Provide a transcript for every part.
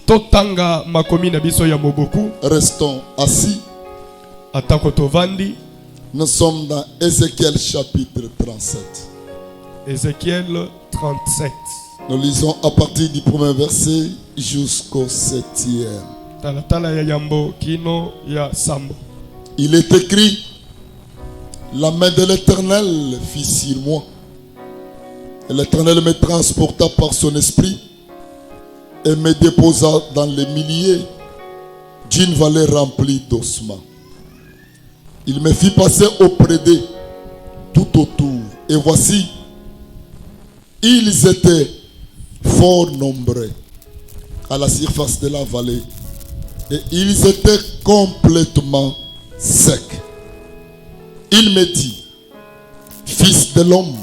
Totanga makomi na biso ya moboku. Restons assis. Atako tovandi. Nous sommes dans Ézéchiel chapitre 37. Ézéchiel 37. Nous lisons à partir du premier verset jusqu'au 7e. Talatala ya yambo kino ya sambo. Il est écrit: la main de l'Éternel fit sur moi. Et l'Éternel me transporta par son esprit et me déposa dans les milliers d'une vallée remplie d'ossements. Il me fit passer auprès d'eux tout autour. Et voici, ils étaient fort nombreux à la surface de la vallée. Et ils étaient complètement secs. Il me dit: fils de l'homme,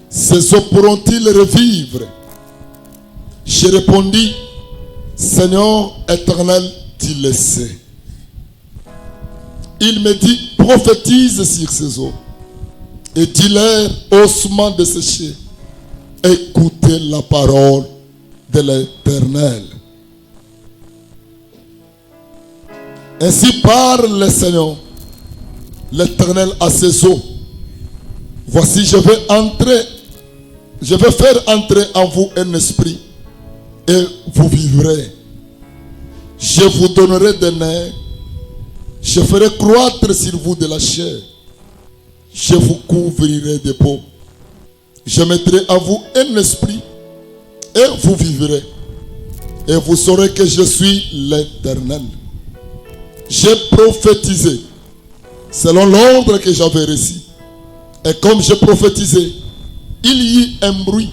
ces eaux pourront-ils revivre? Je répondis: Seigneur éternel, tu le sais. Il me dit: prophétise sur ces eaux et dis-leur, ossements desséchés, écoutez la parole de l'Éternel. Ainsi parle le Seigneur, l'Éternel à ses eaux. Voici, je vais faire entrer en vous un esprit et vous vivrez. Je vous donnerai des nerfs. Je ferai croître sur vous de la chair. Je vous couvrirai de peau. Je mettrai en vous un esprit et vous vivrez. Et vous saurez que je suis l'Éternel. J'ai prophétisé selon l'ordre que j'avais reçu. Et comme j'ai prophétisé, il y eut un bruit.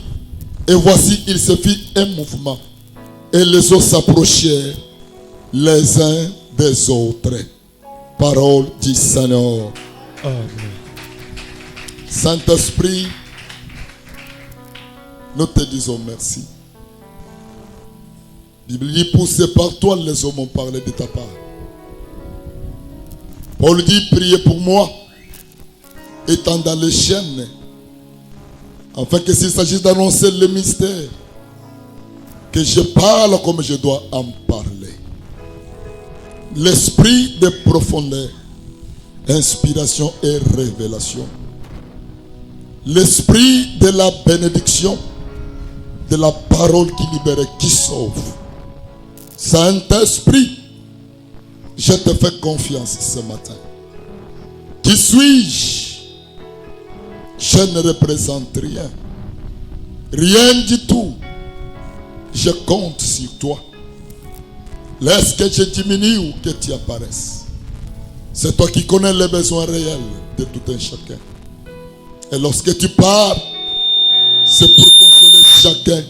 Et voici, il se fit un mouvement. Et les eaux s'approchèrent les uns des autres. Parole du Seigneur. Amen. Saint-Esprit, nous te disons merci. Bible dit: poussé par toi, les hommes ont parlé de ta part. Paul dit: priez pour moi, étant dans les chaînes, afin que s'il s'agisse d'annoncer le mystère, que je parle comme je dois en parler. L'esprit de profondeur, inspiration et révélation. L'esprit de la bénédiction, de la parole qui libère et qui sauve. Saint-Esprit, je te fais confiance ce matin. Qui suis-je? Je ne représente rien. Rien du tout. Je compte sur toi. Laisse que je diminue ou que tu apparaisses. C'est toi qui connais les besoins réels de tout un chacun. Et lorsque tu parles, c'est pour consoler chacun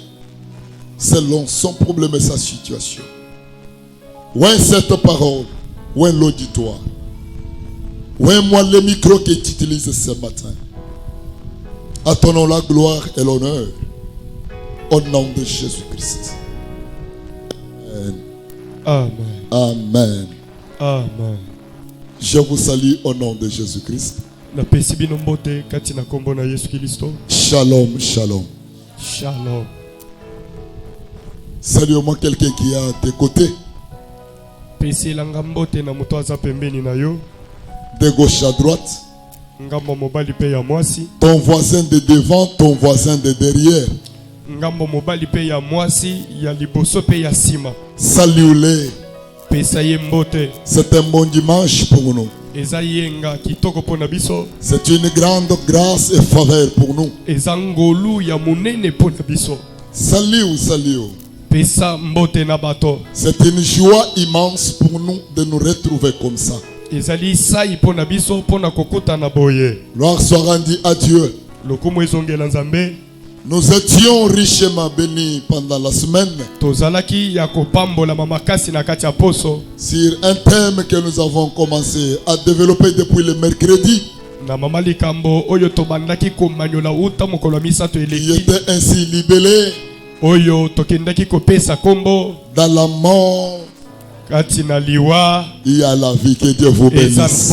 selon son problème et sa situation. Où est cette parole? Où est l'auditoire? Où est moi le micro que tu utilises ce matin? À ton nom la gloire et l'honneur. Au nom de Jésus-Christ. Amen. Amen. Amen. Je vous salue au nom de Jésus-Christ. Shalom, shalom. Shalom. Salue-moi quelqu'un qui est à tes côtés. De gauche à droite. Ton voisin de devant, ton voisin de derrière. Salut-les. C'est un bon dimanche pour nous. C'est une grande grâce et faveur pour nous. Salut, salut. C'est une joie immense pour nous de nous retrouver comme ça. Gloire soit rendue à Dieu. Nous étions richement bénis pendant la semaine sur un thème que nous avons commencé à développer depuis le mercredi. Il était ainsi libellé dans la mort. Il y a la vie, que Dieu vous bénisse.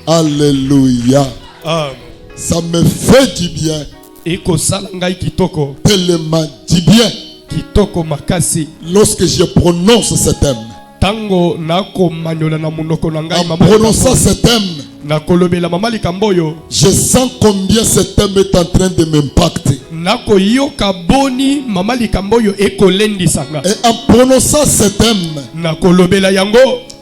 Alléluia. Ça me fait du bien. Tellement du bien kitoko makasi. Lorsque je prononce ce thème, Tango nako manyola na munoko na ngai en mama prononçant likambo. ce thème, Nakolobela mama likamboyo. je sens combien ce thème est en train de m'impacter. Nako yoka boni mama likamboyo ekolendisanga. Et en prononçant ce thème, Nakolobela yango.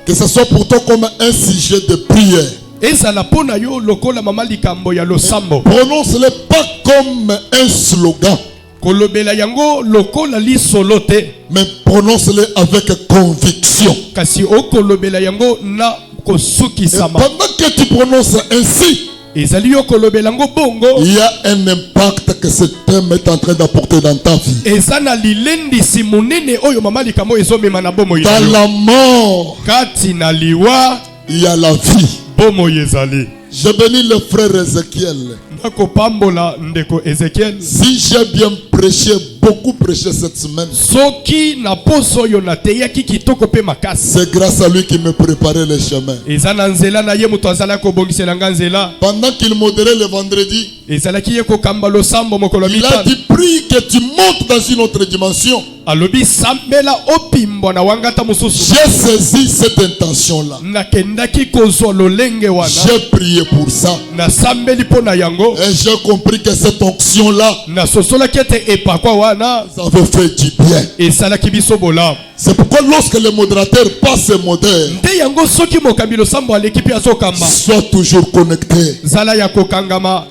que ce soit pour toi comme un sujet de prière, Ezala pona yo lokola mama likambo ya losambo. prononce-le pas comme un slogan, Kolobela yango lokola li solote. mais prononce-le avec conviction. Kasi okolobela yango na kosuki Et sama. pendant que tu prononces ainsi, Ezali yo kolobela yango bongo. il y a un impact que ce thème est en train d'apporter dans ta vie. Ezana lilendi simunene oyo mama likambo ezomema na bomo Dans yezali. la mort, Kati na liwa il y a la vie. bomo yezali. Je bénis le frère Ézéchiel. Nako pambola ndeko Ezekiel. Si j'ai bien prêché, beaucoup prêché cette semaine, Soki na poso yo na teyaki kitoko pe makasi. c'est grâce à lui qui me préparait le chemin. Ezana nzela na ye muto azala ko bongisela nga nzela. Pendant qu'il modérait le vendredi, Ezalaki ye ko kamba losambo mokolo il a mitano. dit prie que tu montes dans une autre dimension. Alobi sambela opimbo na wangata mususu. J'ai saisi cette intention-là. Nakendaki kozwa lolenge wana. J'ai prié pour ça. Na sambeli po na yango. Et j'ai compris que cette onction-là, Na sosola kete epakwa wana. ça avait fait du bien. Esalaki biso bola. C'est pourquoi lorsque le modérateur passe et modère, Nde yango soki mokambi losambo aleki pe azokamba. sois toujours connecté. Zala ya kokangama.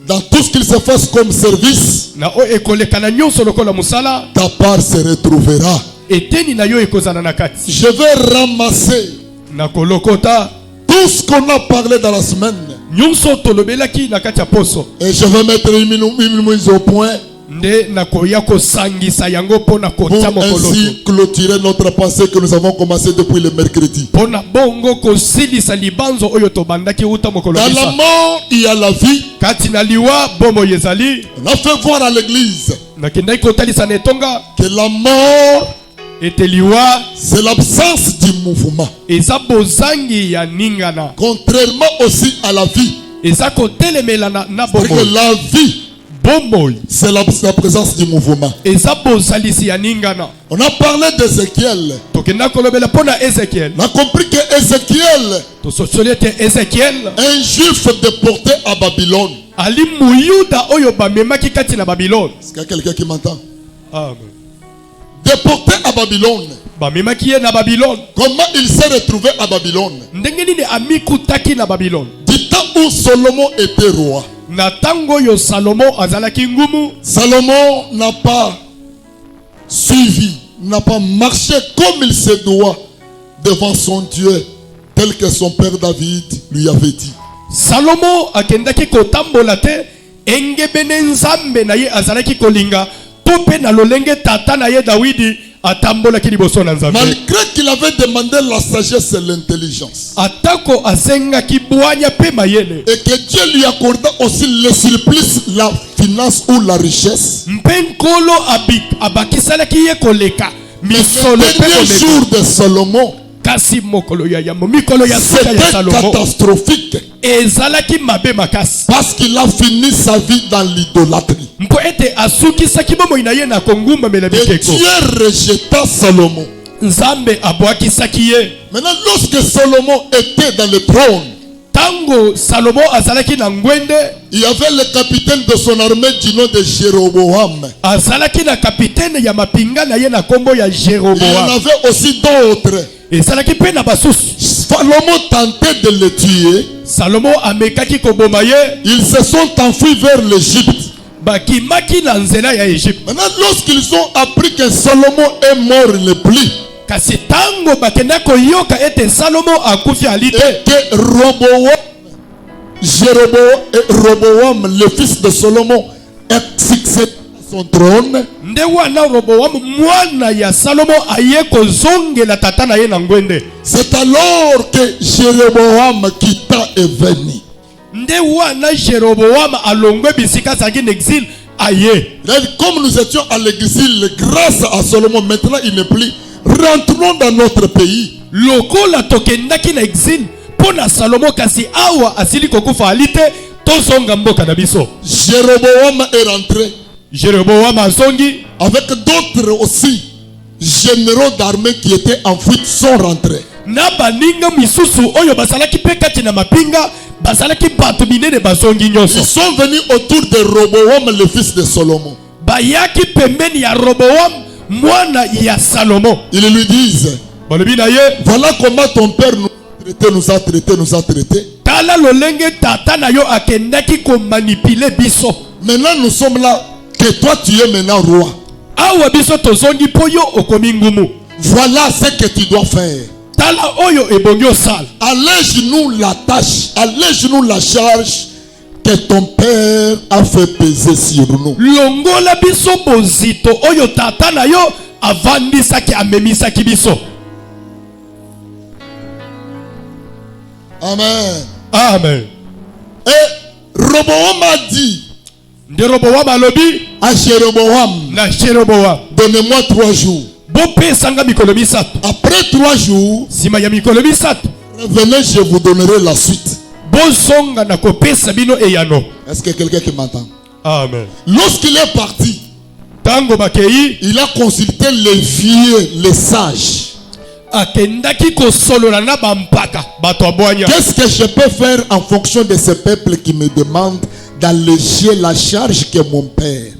Dans tout ce qu'il se fasse comme service, Na o ekoleka na nyonso lokola musala. ta part se retrouvera. Eteni na yo ekozala na kati. Je vais ramasser Na kolokota. tout ce qu'on a parlé dans la semaine Nyonso tolobelaki na kati ya poso. et je vais mettre une mise au point Nde na koya kosangisa yango po na pour kota mokoloto. ainsi clôturer notre pensée que nous avons commencé depuis le mercredi. Pona bongo kosilisa libanzo oyo tobandaki uta mokolo Dans la bisa. mort, il y a la vie. Kati na liwa bomo yezali. On a fait voir à l'église Nakendaki kotalisa na etonga. que la mort, Ete liwa c'est l'absence du mouvement. eza bozangi ya ningana. Contrairement aussi à la vie. Eza kotelemela na C'est que bomo. la vie, Bomo c'est la présence du mouvement. eza bozalisi ya ningana. On a parlé d'Ézéchiel. Tokenda kolobela pona Ezekiel. On a compris que Ézéchiel, Tososoli ete Ezekiel un juif déporté à Babylone. ali muyuda oyo bamemaki kati na Babylone. Est-ce qu'il y a quelqu'un qui m'entend? Amen. Déporté à Babylone. Bamemaki ye na Babylone. Comment il s'est retrouvé à Babylone? Ndenge nini amikutaki na Babylone. Du temps où Salomon était roi. Na tango yo Salomo azalaki ngumu. Salomon n'a pas suivi, n'a pas marché comme il se doit devant son Dieu, tel que son père David lui avait dit. Salomo akendaki kotambola te engebene nzambe na ye azalaki kolinga to pe na lolenge tata na ye Dawidi atambolaki liboso na nzambe. Malgré qu'il avait demandé la sagesse et l'intelligence, Atako asengaki bwanya pe mayele. et que Dieu lui accorda aussi le surplus, la finance ou la richesse, Mpenkolo abakisalaki ye koleka mais misolo le pe dernier komeka. jour de Salomon, Kasi mokolo ya yambo mikolo ya sika ya c'était Salomo catastrophique ezalaki mabe makasi. parce qu'il a fini sa vie dans l'idolâtrie. Mpo ete asukisaki bomoi na ye na kongumbamela Et bikeko. Dieu rejeta Salomon. Nzambe abwakisaki ye. Maintenant, lorsque Salomon était dans le trône, Tango Salomo azalaki na ngwende, il y avait le capitaine de son armée du nom de Jéroboam. azalaki na kapitene ya mapinga na ye na kombo ya Il y en Jeroboam. avait aussi d'autres. Ezalaki pe na basusu. Salomon tentait de le tuer. Salomo amekaki koboma ye, Ils se sont enfuis vers l'Égypte. bakimaki na nzela ya Egypte. Maintenant, lorsqu'ils ont appris que Salomon est mort, il n'est plus, Kasi tango bakenda koyoka ete Salomo akufi ali et te, que Roboam, le fils de Salomon, est succédé à son trône, nde wana Roboam mwana ya Salomo aye kozongela tata na ye na ngwende. c'est alors que Jéroboam quitta et venu. Nde wana Jeroboam alongwe bisika azalaki na exil aye. Comme nous étions à l'exil grâce à Salomon, maintenant il n'est plus. Rentrons dans notre pays. Lokola tokendaki na exil pona Salomo kasi awa asili kokufa ali te tozonga mboka na biso. Jéroboam est rentré. Jéroboam azongi. Avec d'autres aussi, généraux d'armée qui étaient en fuite sont rentrés. Na baninga misusu oyo basalaki pe kati na mapinga basalaki bato minene bazongi nyonso. Ils sont venus autour de Roboam, le fils de Salomon. Bayaki pembeni ya Roboam mwana ya Salomo. Ils lui disent, Balobi na ye, voilà comment ton père nous a traité. tala lolenge tata na yo akendaki ko manipuler biso. Maintenant nous sommes là, que toi tu es maintenant roi. Awa biso tozongi po yo okomi ngumu. Voilà ce que tu dois faire. Tala oyo ebongi osala. Allège-nous la tâche, allège-nous la charge que ton père a fait peser sur nous. Longola biso bozito oyo tata na yo avandisaki amemisaki biso. Amen. Amen. Et Roboam a dit Nde Roboam alobi à Jéroboam, na Jéroboam, donnez-moi 3 jours. bopesanga mikolo misato. Après 3 jours, Sima ya mikolo misato revenez, je vous donnerai la suite. bozonga na kopesa bino eyano. Est-ce que quelqu'un qui m'entend? Amen. Lorsqu'il est parti, Tango bakei il a consulté les vieux, les sages. akendaki kosolola na bampaka bato abwanya. Qu'est-ce que je peux faire en fonction de ce peuple qui me demande d'alléger la charge que mon père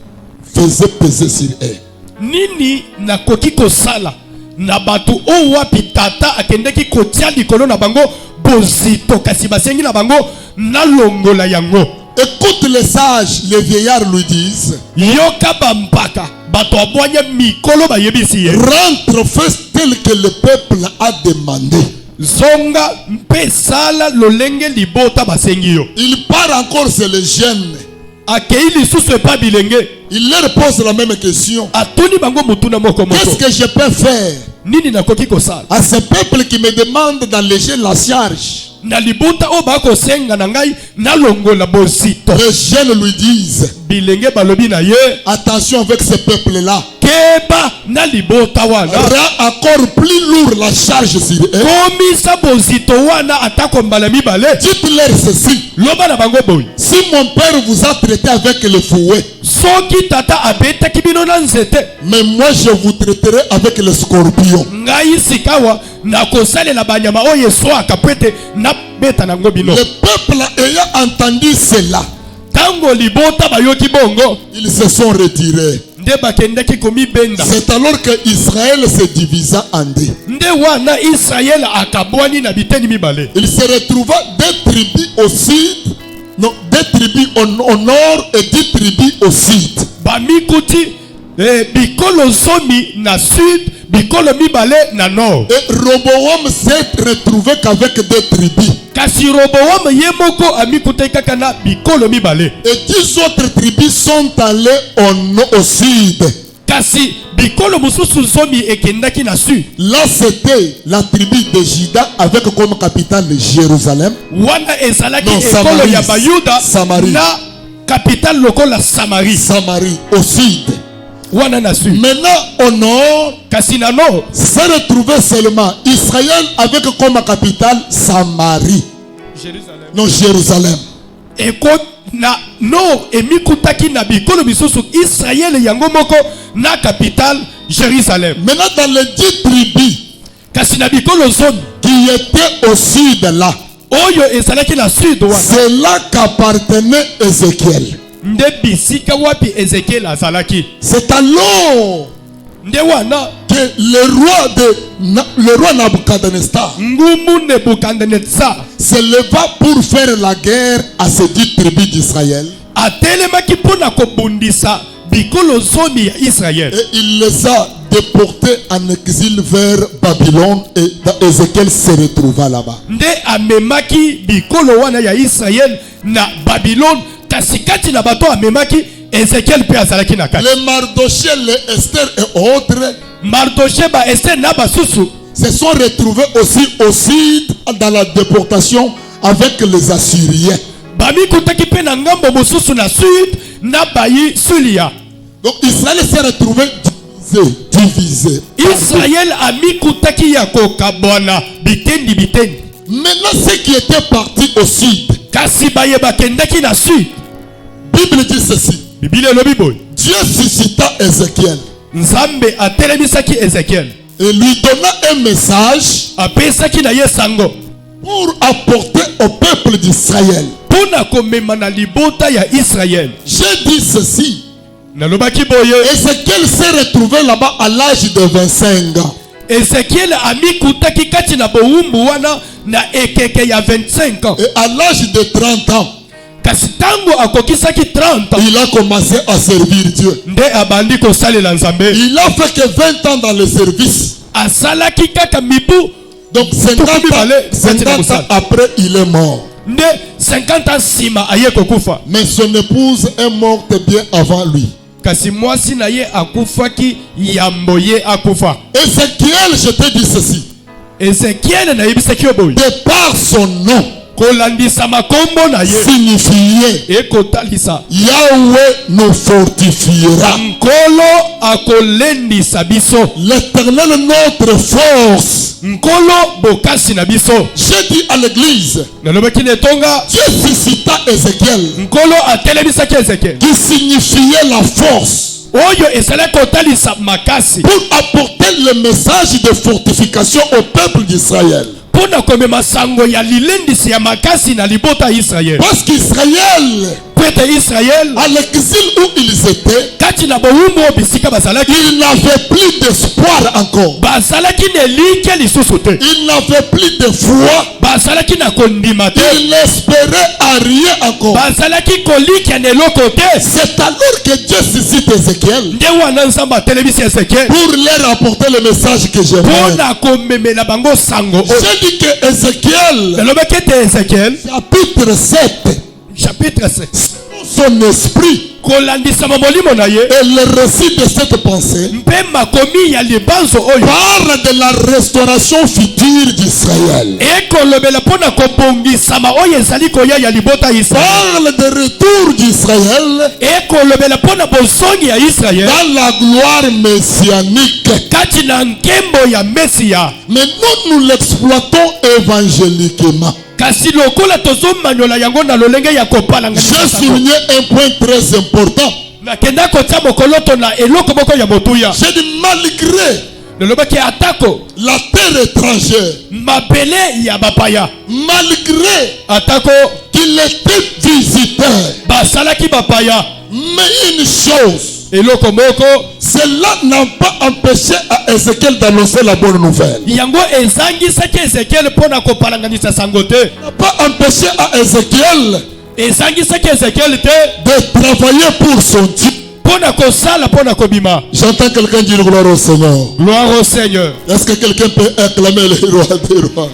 faisait peser sur eux? Nini nakoki kosala na bato o wapi tata akendaki kotia likolo na bango bozito kasi basengi na bango na longola yango. Écoute les sages, les vieillards lui disent, Yoka bampaka bato abwanya mikolo bayebisi ye. rentre, fais tel que le peuple a demandé. Zonga mpe sala lolenge libota basengi yo. Il part encore, c'est les jeunes. Akei lisusu epa bilenge. Il leur pose la même question. Atuni bango mutuna moko Qu'est-ce moko. que je peux faire Nini nakoki kosala à ce peuple qui me demande d'alléger la charge? na libuta o bakosenga na ngai na longola bozito. Les jeunes lui disent, Bilenge balobi na ye attention avec ce peuple-là. keba na libota wana. Rend encore plus lourd la charge sur eux. Komisa bozito wana atako mbala mibale. Dites-leur ceci. Loba na bango boy. Si mon père vous a traité avec le fouet, Soki tata abetaki bino na nzete. mais moi je vous traiterai avec le scorpion. Ngai sikawa na kosalela banyama oyo eswaka pwete na beta nango bino. Le peuple ayant entendu cela, Tango libota bayoki bongo. ils se sont retirés. Nde bakendaki komi benda. C'est alors que Israël se divisa en deux. Nde wana Israël akabwani na biteni mibale. Il se retrouva 2 tribus au sud, non, 2 tribus au nord et 10 tribus au sud. Bamikuti bikolo zomi na sud, bikolo mibale na nord. Et Roboam s'est retrouvé qu'avec 2 tribus. Kasi Roboam ye moko amikuta kaka na bikolo mibale. Et 10 autres tribus sont allées au sud. Kasi bikolo mususu zomi ekendaki na sud. Là, c'était la tribu de Juda avec comme capitale Jérusalem. Wana ezalaki Non, ekolo Samarie. ya Bayuda Samarie. na capitale lokola Samarie. Samarie, au sud. Wana na sud. Maintenant, au nord, Kasi na nord s'est retrouvé seulement Israël avec comme capitale Samarie. Jérusalem. Non, Jérusalem. Eko na nord emikutaki na bikolo bisusu Israël yango moko na capitale Jérusalem. Maintenant, dans les 10 tribus Kasi na bikolo zomi qui étaient au sud là, oyo ezalaki na sud wana. c'est là qu'appartenait Ézéchiel. Nde bisika wapi Ezekiel azalaki. C'est alors Nde wana que le roi Nabucodonosor ngumu Nebukadnezar se leva pour faire la guerre à ces 10 tribus d'Israël. atelemaki mpona kobundisa bikolo zomi ya Israël. Et il les a déportés en exil vers Babylone et Ézéchiel se retrouva là-bas. Nde amemaki bikolo wana ya Israël na Babylone. Kasi kati na bato amemaki Ezekiel pe azalaki na kati. Les Mardoché, les Esther et autres Mardoché ba Esther na basusu se sont retrouvés aussi au sud dans la déportation avec les Assyriens. bamikutaki pe na ngambo mosusu na sud na bayi sulia. Donc Israël s'est retrouvé divisé. Israël amikutaki ya kokabwana bitendi bitendi. Maintenant, ceux qui étaient partis au sud, Kasi baye bakendaki na sud. Bible dit ceci. Biblia elobi boy. Dieu Dieu suscita Ézéchiel Nzambe atelemisaki Ezekiel. et lui donna un message Apesaki na ye sango. pour apporter au peuple d'Israël. Pona komema na libota ya Israël. J'ai dit ceci. Nalobaki boye. Ézéchiel s'est retrouvé là-bas à l'âge de 25 ans. Ezekiel amikutaki kati na bowumbu wana na ekeke ya 25 ans. Et à l'âge de 30 ans, Kasi tango akokisaki 30 ans. il a commencé à servir Dieu. Nde abandi kosalela Nzambe. Il a fait que 20 ans dans le service. Asalaki kaka mibu. Donc 50 ans après, il est mort. Nde 50 ans sima aye kokufa. Mais son épouse est morte bien avant lui. Kasi mwasi na ye akufaki yambo ye akufa. Ézéchiel, je te dis ceci. Ezekiel na yebisaki oboyi. De par son nom, Kolandisa makombo na ye. signifiait Ekotalisa. Yahweh nous fortifiera. Nkolo akolendisa biso. L'Éternel notre force. Nkolo bokasi na biso. J'ai dit à l'église, Nalobaki netonga. Dieu suscita Ézéchiel Nkolo atelemisaki Ezekiel. qui signifiait la force Oyo esala kotalisa makasi. pour apporter le message de fortification au peuple d'Israël. Pona komema sango ya lilendisi ya makasi na libota Israël. Parce qu'Israël, Kwete Israël. à l'exil où ils étaient, Kati na bowumbu bisika basalaki. ils n'avaient plus d'espoir encore. Basalaki nelike lisusu te. Ils n'avaient plus de foi. Basalaki na kondima te. Ils n'espéraient à rien encore. Basalaki kolika na eloko te. C'est alors que Dieu suscite Ézéchiel Nde wana Nzambe atelemisi Ezekiel. pour leur apporter le message que j'ai Pona komemela bango sango. J'ai dit que Ézéchiel, Nalobaki ete Ezekiel. chapitre 7, Chapitre 7. son esprit Kolandisama molimo na ye. et le récit de cette pensée Mpe makomi ya libanzo oyo. parle de la restauration future d'Israël. Ekolobela pona kobongisama oyo ezali koya ya libota Israël. Parle de retour d'Israël Ekolobela pona bozongi ya Israël. dans la gloire messianique. Kati na nkembo ya Mesia. Mais nous l'exploitons évangéliquement. Kasi lokola tozomanyola yango na lolenge ya kopalanga. J'ai souligné un point très important. Nakenda kotia mokoloto na eloko moko ya motuya. J'ai dit malgré Lolobaki atako. la terre étrangère, Mabele ya bapaya. malgré Atako. qu'il était visiteur, Basalaki bapaya. mais une chose, Eloko moko. cela n'a pas empêché à Ézéchiel d'annoncer la bonne nouvelle. Yango ezangisaki Ezekiel pona kopalanganisa sango te. N'a pas empêché à Ézéchiel Ezangisaki Ezekiel te. de travailler pour son Dieu. Pona kosala pona kobima. J'entends quelqu'un dire gloire au Seigneur. Gloire au Seigneur. Est-ce que quelqu'un peut acclamer le roi des rois?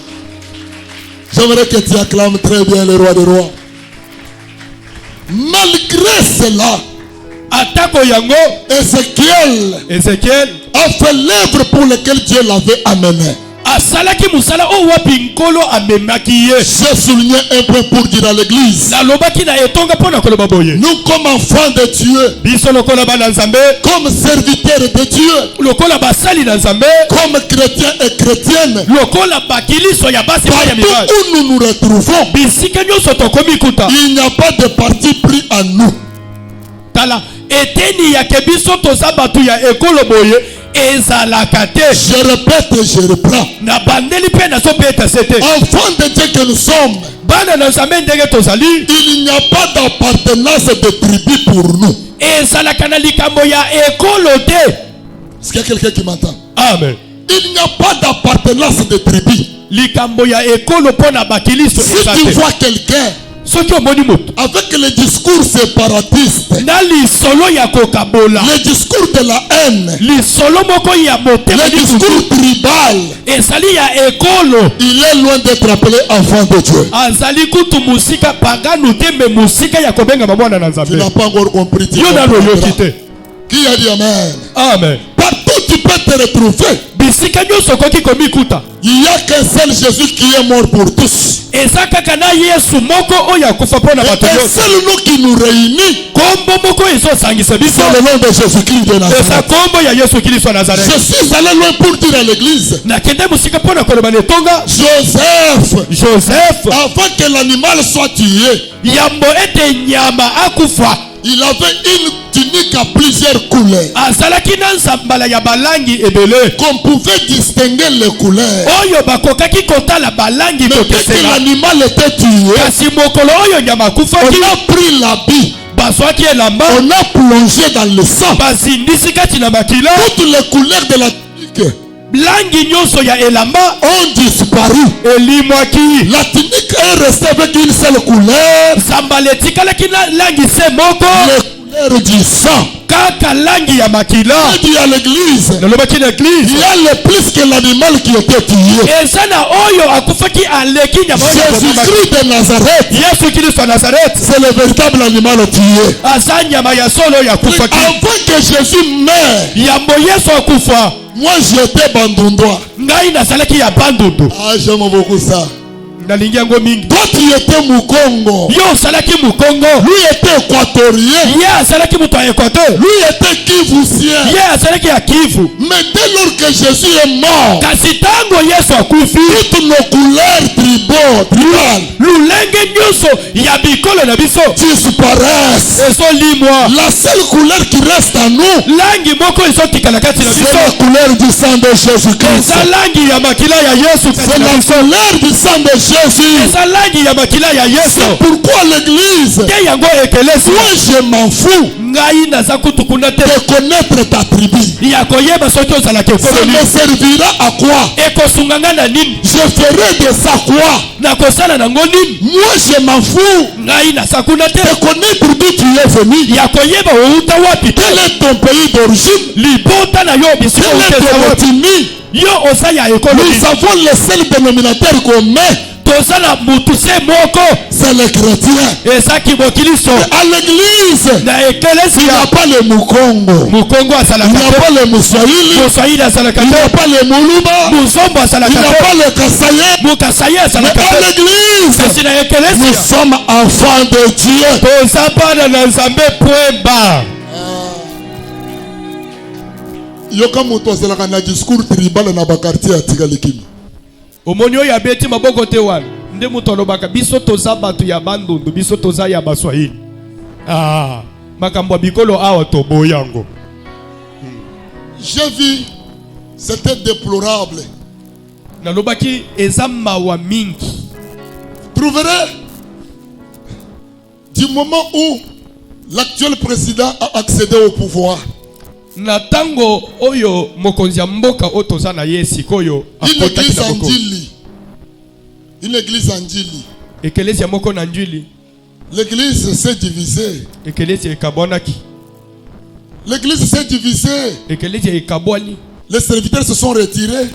J'aimerais que tu acclames très bien le roi des rois. Malgré cela, Atako yango. Ézéchiel a fait l'œuvre pour laquelle Dieu l'avait amené. Asalaki musala o wapi nkolo amemaki ye. J'ai souligné un point pour dire à l'église. Nalobaki na etonga pona koloba boye. Nous comme enfants de Dieu, Biso lokola bana Nzambe. comme serviteurs de Dieu, Lokola basali na Nzambe. comme chrétiens et chrétiennes, Lokola bakiliso ya basi pa ya partout mibali. où nous nous retrouvons, Bisika nyonso tokomi kuta. il n'y a pas de parti pris à nous. Tala eteni ya kebiso toza batu ya ekolo boye ezalaka te. Je répète et je reprends. Na bandeli pe na so pe etasete. Enfants de Dieu que nous sommes, Bana na Nzambe ndenge tozali. il n'y a pas d'appartenance de tribu pour nous. Ezalaka na likambo ya ekolo te. Est-ce qu'il y a quelqu'un qui m'entend? Amen. Il n'y a pas d'appartenance de tribu. Likambo ya ekolo pona bakiliso Si tu ezate. vois quelqu'un Soki omoni mutu avec le discours séparatiste, na lisolo ya kokabola, le discours de la haine, lisolo moko ya motema le discours tribal, ezali ya ekolo, il est loin d'être appelé enfant de Dieu. azali kutu musika paganu te me musika ya kobenga mwana na Tu Nzambe. n'as pas encore compris. Tu Yo na comprendras. loyoki te. Qui a dit amen? Amen. Partout tu peux te retrouver. Bisika nyonso koki komikuta. Il n'y a qu'un seul Jésus qui est mort pour tous. Eza kaka na Yesu moko oyo akufa mpona Et bato un nyonso. seul nom qui nous réunit, Kombo moko ezosangisa biso. c'est le nom de Jésus-Christ de Eza Nazareth. kombo ya Yesu Kristo ya Nazareth. Je suis allé loin pour dire à l'église, Nakende musika mpona koloba na etonga. Joseph avant que l'animal soit tué, yambo ete nyama akufa. il avait une tunique à plusieurs couleurs. azalaki na nzambala ya balangi ebele Qu'on pouvait distinguer les couleurs. oyo bakokaki kotala balangi Mais dès que tokesela l'animal était tué, kasi mokolo oyo nyama on akufaki a pris l'habit, bazwaki elamba on a plongé dans le sang. bazindisi kati na makila Toutes les couleurs de la tunique langi nyonso ya elamba ont disparu. elimwaki La tunique est restée avec une seule couleur, zambala etikalaki na langi se moko les couleurs du sang. kaka langi ya makila Il dit à l'église, nalobaki na il eglize y a le plus que l'animal qui était tué. eza na oyo akufaki aleki nyama oyo akomamaki. Jésus-Christ de Nazareth, yesu kristo ya nazareti c'est le véritable animal tué. aza nyama ya solo oyo akufaki Avant que Jésus meure, yambo yesu akufa moi j'étais bandundois. ngai nazalaki ya bandundu Ah, j'aime beaucoup ça. nalingi yango mingi Toi tu étais Mukongo. yo ozalaki mokongo Lui était équatorien. ye azalaki moto ya ekwateur Lui était Kivusien. ye azalaki ya kivu Mais dès lors que Jésus est mort, kasi ntango yesu akufi toutes nos couleurs tribales lulenge nyonso ya bikolo na biso disparaissent. ezolimwa La seule couleur qui reste à nous, langi moko ezotikala kati na c'est la biso couleur du sang de Jésus-Christ. eza langi ya makila ya yesu C'est kati na la biso couleur du sang de Jésus. eza langi ya makila ya yesu C'est pourquoi l'église, te yango ekelesi moi je m'en fous ngai naza kutu kuna te de connaître ta tribu. ya koyeba soki ozalaka Ça ekolo me nini servira à quoi? ekosunga nga na nini Je ferai de ça quoi? nakosala nango nini Moi je m'en fous ngai naza kuna te de connaître d'où tu es venu. ya koyeba outa wapi te Quel est ton pays d'origine? libota na yo bisika Quel est uteza ton wapi ethnie? yo oza ya ekolo Nous nini avons le seul dénominateur commun, toza na mutu se moko c'est les chrétiens. ezaki mokiliso À l'église, na ekelesi il n'y a ya pas le Mukongo, mokongo il azalaka n'y a te pas le Muswahili, moswahili azalaka il n'y a te pas le Muluba, muzombo il azalaka n'y a te pas le Kassaye. mokasaye Mais azalaka à te l'église, kasi na ekelesi nous ya sommes enfants de Dieu. toza bana na nzambe point bar Yoka moto azalaka na discours tribal na bakartier atikali kimi. omoni oyo abeti maboko te wana nde moto alobaka biso toza bato ya bandundu biso toza ya baswahili makambo ya bikolo awa toboya yango J'ai vu, c'était déplorable. nalobaki eza mawa mingi Trouverez du moment où l'actuel président a accédé au pouvoir, na ntango oyo mokonzi ya mboka oyo toza na ye sikoyo une akotaki église na en boko Djili, une église en Djili, ekelesi ya moko na njuli l'église s'est divisée. ekelesi ekabwanaki L'église s'est divisée. ekelesi ekabwani Les serviteurs se sont retirés,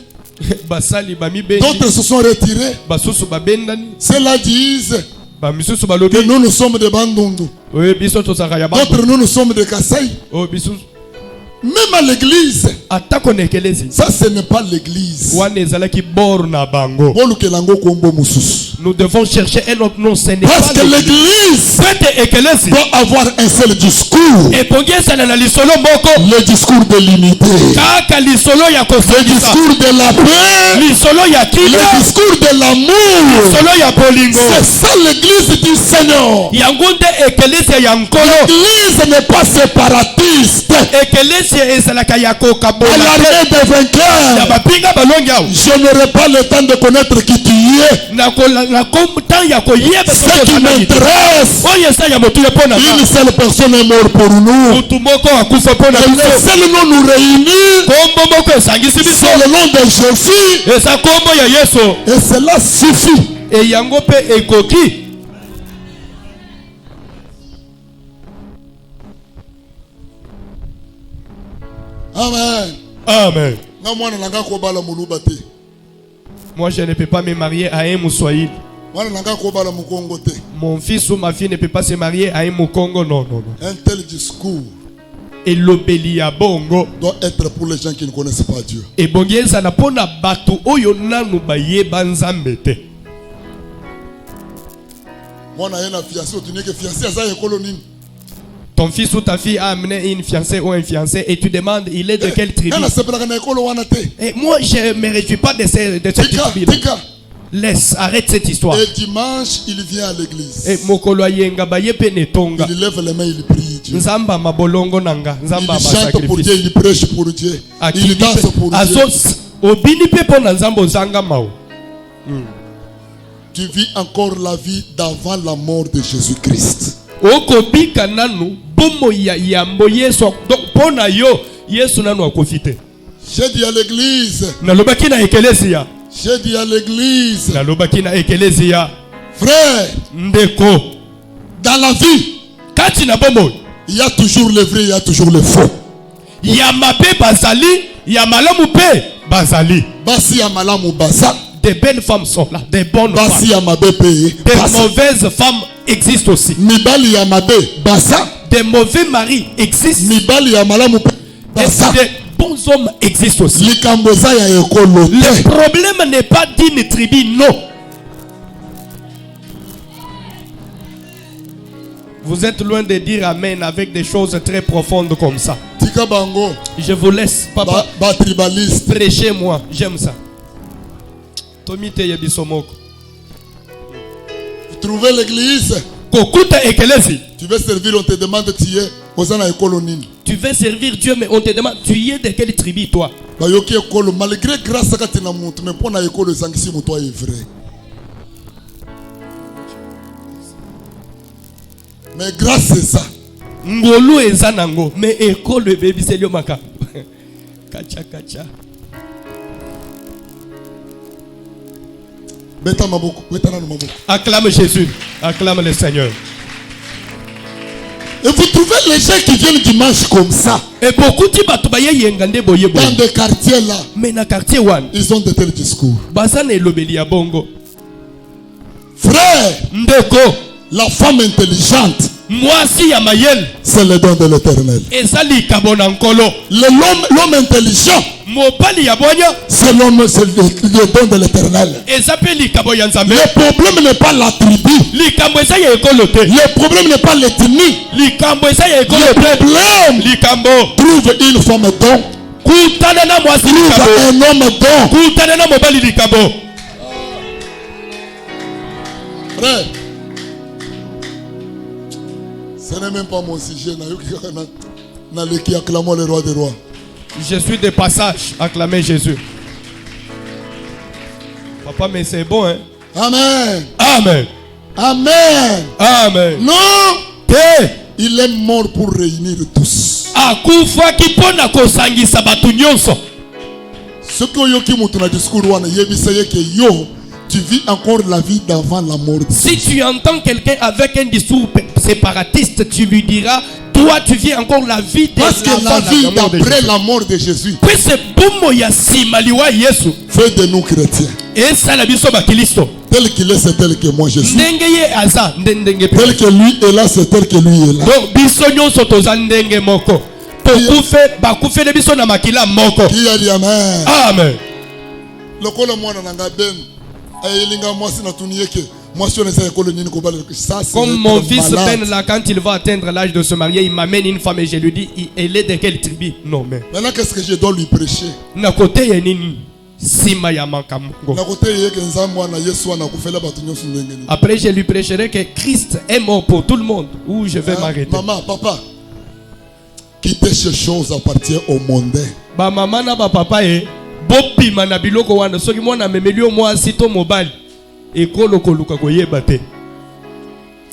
basali bamibendi d'autres se sont retirés. basusu babendani Ceux-là disent bamisusu que balobi nous sommes de Bandundu, oyo biso tozalaka ya d'autres nous sommes de Kassai. oyo bisusu Même à l'église, atako na ekelesi ça ce n'est pas l'église. wana ezalaki bor na bango Bolukelango kombo mususu. nous devons chercher un autre nom ce n'est Parce pas que l'église l'église pete ekelesi doit avoir un seul discours. ebongi ezala na lisolo moko Le discours de l'unité. kaka lisolo ya Le kosangisa discours de la paix. lisolo ya Le kimia discours de l'amour. lisolo ya bolingo C'est ça l'église du Seigneur. yango nde ekelesi ya nkolo L'église n'est pas séparatiste. ekelesi ezalaka ya À kokabola te l'armée des ya vainqueurs, bapinga balongi awo je n'aurai pas le temps de connaître qui tu es. na temps ya koyeba Ce soki qui oza nani te. m'intéresse, oyo eza ya motu ye mpo na une nga seule personne est morte pour nous. motu moko akufa mpo na Et le biso seul nom nous réunit, kombo moko esangisi biso c'est le nom de Jésus. eza kombo ya yesu Et cela suffit. eyango mpe ekoki Amen. amen Nga mwana nanga kobala muluba te. moi je ne peux pas me marier à un Moussouaïl Mwana nanga kobala mukongo te. mon fils ou ma fille ne peut pas se marier à un Mukongo non non non Un tel discours et l'obéli ya bongo doit être pour les gens qui ne connaissent pas Dieu. ebongi ezala mpo na bato oyo nanu bayeba nzambe te Mwana yena fiancé otunike fiancé aza ekolo nini? ton fils ou ta fille a amené une fiancée ou un fiancé et tu demandes il est de quelle tribu Yana sepelaka na ekolo wana te. et moi je ne me réjouis pas de cette Tika, tribu tika. Laisse, arrête cette histoire. Et dimanche, il vient à l'église. Et mokolo ayenga bayepe netonga. Il lève les mains, il prie Dieu. Nzamba mabolongo nanga. Nzamba Il chante pour Dieu, il prêche pour Dieu. Il danse pour Dieu. Obini pe pona nzambo zanga mao. Tu vis encore la vie d'avant la mort de Jésus-Christ. Okobika nanu bomo ya yambo Yesu. Donc pona yo Yesu nanu akofite. J'ai dit à l'église. Nalobaki na ekelezia. J'ai dit à l'église. Nalobaki na ekelezia. Frère, ndeko, dans la vie, kati na bomo, il y a toujours le vrai, il y a toujours le faux. Ya mabe bazali, ya malamu pe bazali. Basi ya malamu basa. Des belles femmes sont là, des bonnes Basi femmes. ya mabe pe. Des mauvaises femmes existent aussi. Mibali ya mabe basa. Des mauvais maris existent. Mibali ya malamu pe. Et Basa. des bons hommes existent aussi. Likamboza ya ekolo. Le problème n'est pas d'une tribu, non. Vous êtes loin de dire amen avec des choses très profondes comme ça. Tika bango. Je vous laisse, papa. Ba tribaliste. Prêchez-moi, j'aime ça. Tomite yebisomoko. Vous trouvez l'église. Kokuta ekelezi. Tu veux servir, on te demande tu es. Ozana ekolo nini. Tu veux servir Dieu, mais on te demande, tu y es de quelle tribu toi? Bayoki ekolo malgré grâce kati na mutu mais pona ekolo zangisi mutu est vrai. Mais grâce c'est ça. Ngolu ezanango, mais ekolo ebebiselio maka. Kacha kacha. Beta maboko, beta na maboko. Acclame Jésus, acclame le Seigneur. Et vous trouvez les gens qui viennent dimanche comme ça. Et beaucoup de batubaye yengande boye boye. Dans des quartiers là. Mais na quartier one, Ils ont de tels discours. bazana elobeli ya bongo. Frère, Ndeko, la femme intelligente, mwasi ya mayel, c'est le don de l'éternel. ezali kabona nkolo. L'homme intelligent, Mobali ya bonya, c'est le don de l'éternel. ezapeli kabo ya nzambe. Le problème n'est pas la tribu. Likambo eza ya ekolo te. Le problème n'est pas l'ethnie. Likambo eza ya ekolo Le te. problème, Likambo, trouve une femme don. kutana na mwasi Trouve likambo. un homme don. Kutana na mobali likambo. Frère, ce n'est même pas mon sujet. Qui acclamons le roi des rois. Je suis de passage, acclamez Jésus. Papa, mais c'est bon, hein? Amen. Amen. Amen. Amen. Non. Te. Il est mort pour réunir tous. Akufa kipona kosangisa batu nyonso. Ce que yoki mutuna discours wana yebisaye ke yo tu vis encore la vie d'avant la mort. Si tu entends quelqu'un avec un discours séparatiste, tu lui diras, toi tu vis encore la vie de parce que la vie d'après la mort de Jésus puis c'est bomo ya simaliwa Yesu. fait de nous chrétiens. Et ça la biso ba Kristo. Tel qu'il est, c'est tel que moi je suis. Ndenge ye aza ndenge pe. Tel que lui est là, c'est tel que lui est là. Donc biso nyonso toza ndenge moko. Tokufe bakufe de biso na makila moko. Qui a dit amen? Amen. Lokola mwana nanga ben ayelinga mwasi na tuniyeke. Mwasi on essaie de nini ko bale. Ça c'est comme mon fils Ben là, quand il va atteindre l'âge de se marier, il m'amène une femme et je lui dis, elle est de quelle tribu? Non mais. Maintenant qu'est-ce que je dois lui prêcher? Na kote ya nini? Sima ya makamungo. Na kote yeke nzambo na Yesu na kufela batu nyonso ndenge ni. Après je lui prêcherai que Christ est mort pour tout le monde. Où je vais m'arrêter. Maman, papa, quitter ces choses appartient au mondain. Ba maman na ba papa bopi mana biloko wana soki mwana memeli o mwa sito mobali ekolo koluka koyeba te.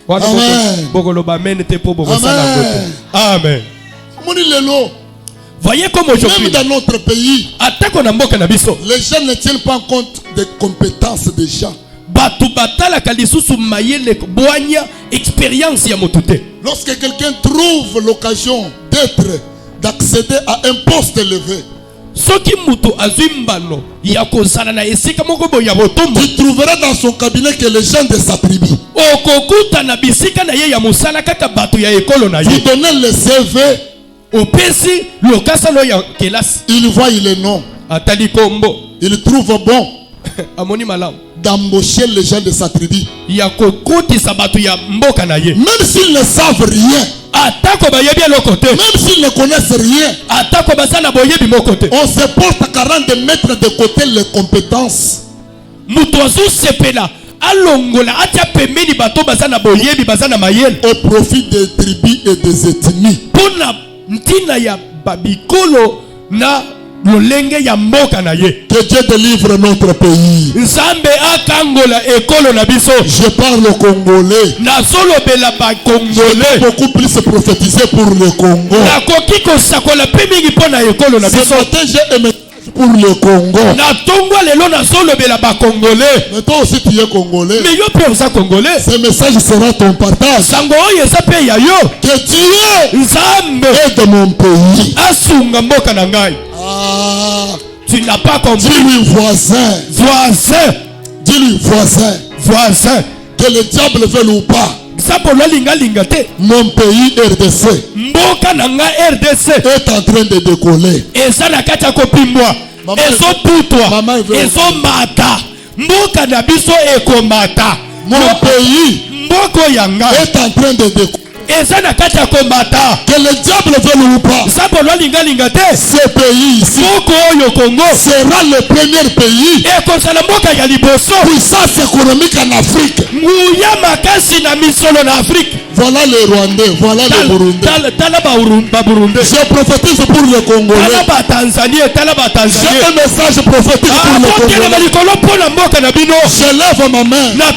Wana bokolo ba mene te po boko sala ngoto. Amen. Moni lelo. Voyez comme aujourd'hui, même dans notre pays, les gens ne tiennent pas compte des compétences des gens. Lorsque quelqu'un trouve l'occasion d'accéder à un poste élevé, tu trouveras dans son cabinet que les gens de sa tribu. Tu donnes le CV. Il voit les noms. Il trouve bon d'embaucher les gens de sa tribu. Même s'ils ne savent rien, même s'ils ne connaissent rien, on se porte à 40 mètres de côté les compétences muto azosepela alongola atia pembeni bato baza na boyebi baza na mayele au profit des tribus et des ethnies. mpona ntina ya babikolo na lolenge ya mboka na ye. Que Dieu délivre notre pays. Nzambe akangola ekolo na biso. Je parle au Congolais. Nazolobela ba Congolais. Beaucoup plus prophétisé pour le Congo. Nakoki kosakola pe mingi mpona ekolo na biso. Ce matin j'ai un message pour le Congo. Na tongwa lelo nazolobela ba Congolais. Mais toi aussi tu es Congolais. Mais yo pe oza Congolais. Ce message sera ton partage. Sango oyo eza pe ya yo. Que Dieu Nzambe aide mon pays. asunga mboka na ngai. Ah, tu n'as pas compris. dis-lui voisin. Voisin. Dis-lui voisin. Voisin. Que le diable veuille ou pas. Mon pays RDC est en train de décoller. Mon pays est en train de décoller. Que le diable veuille ou pas, ce pays ici sera le premier pays puissance économique en Afrique. Voilà les Rwandais, voilà les Burundais. Je prophétise pour le Congolais. J'ai un message prophétique pour le Congolais. Je lève ma main. La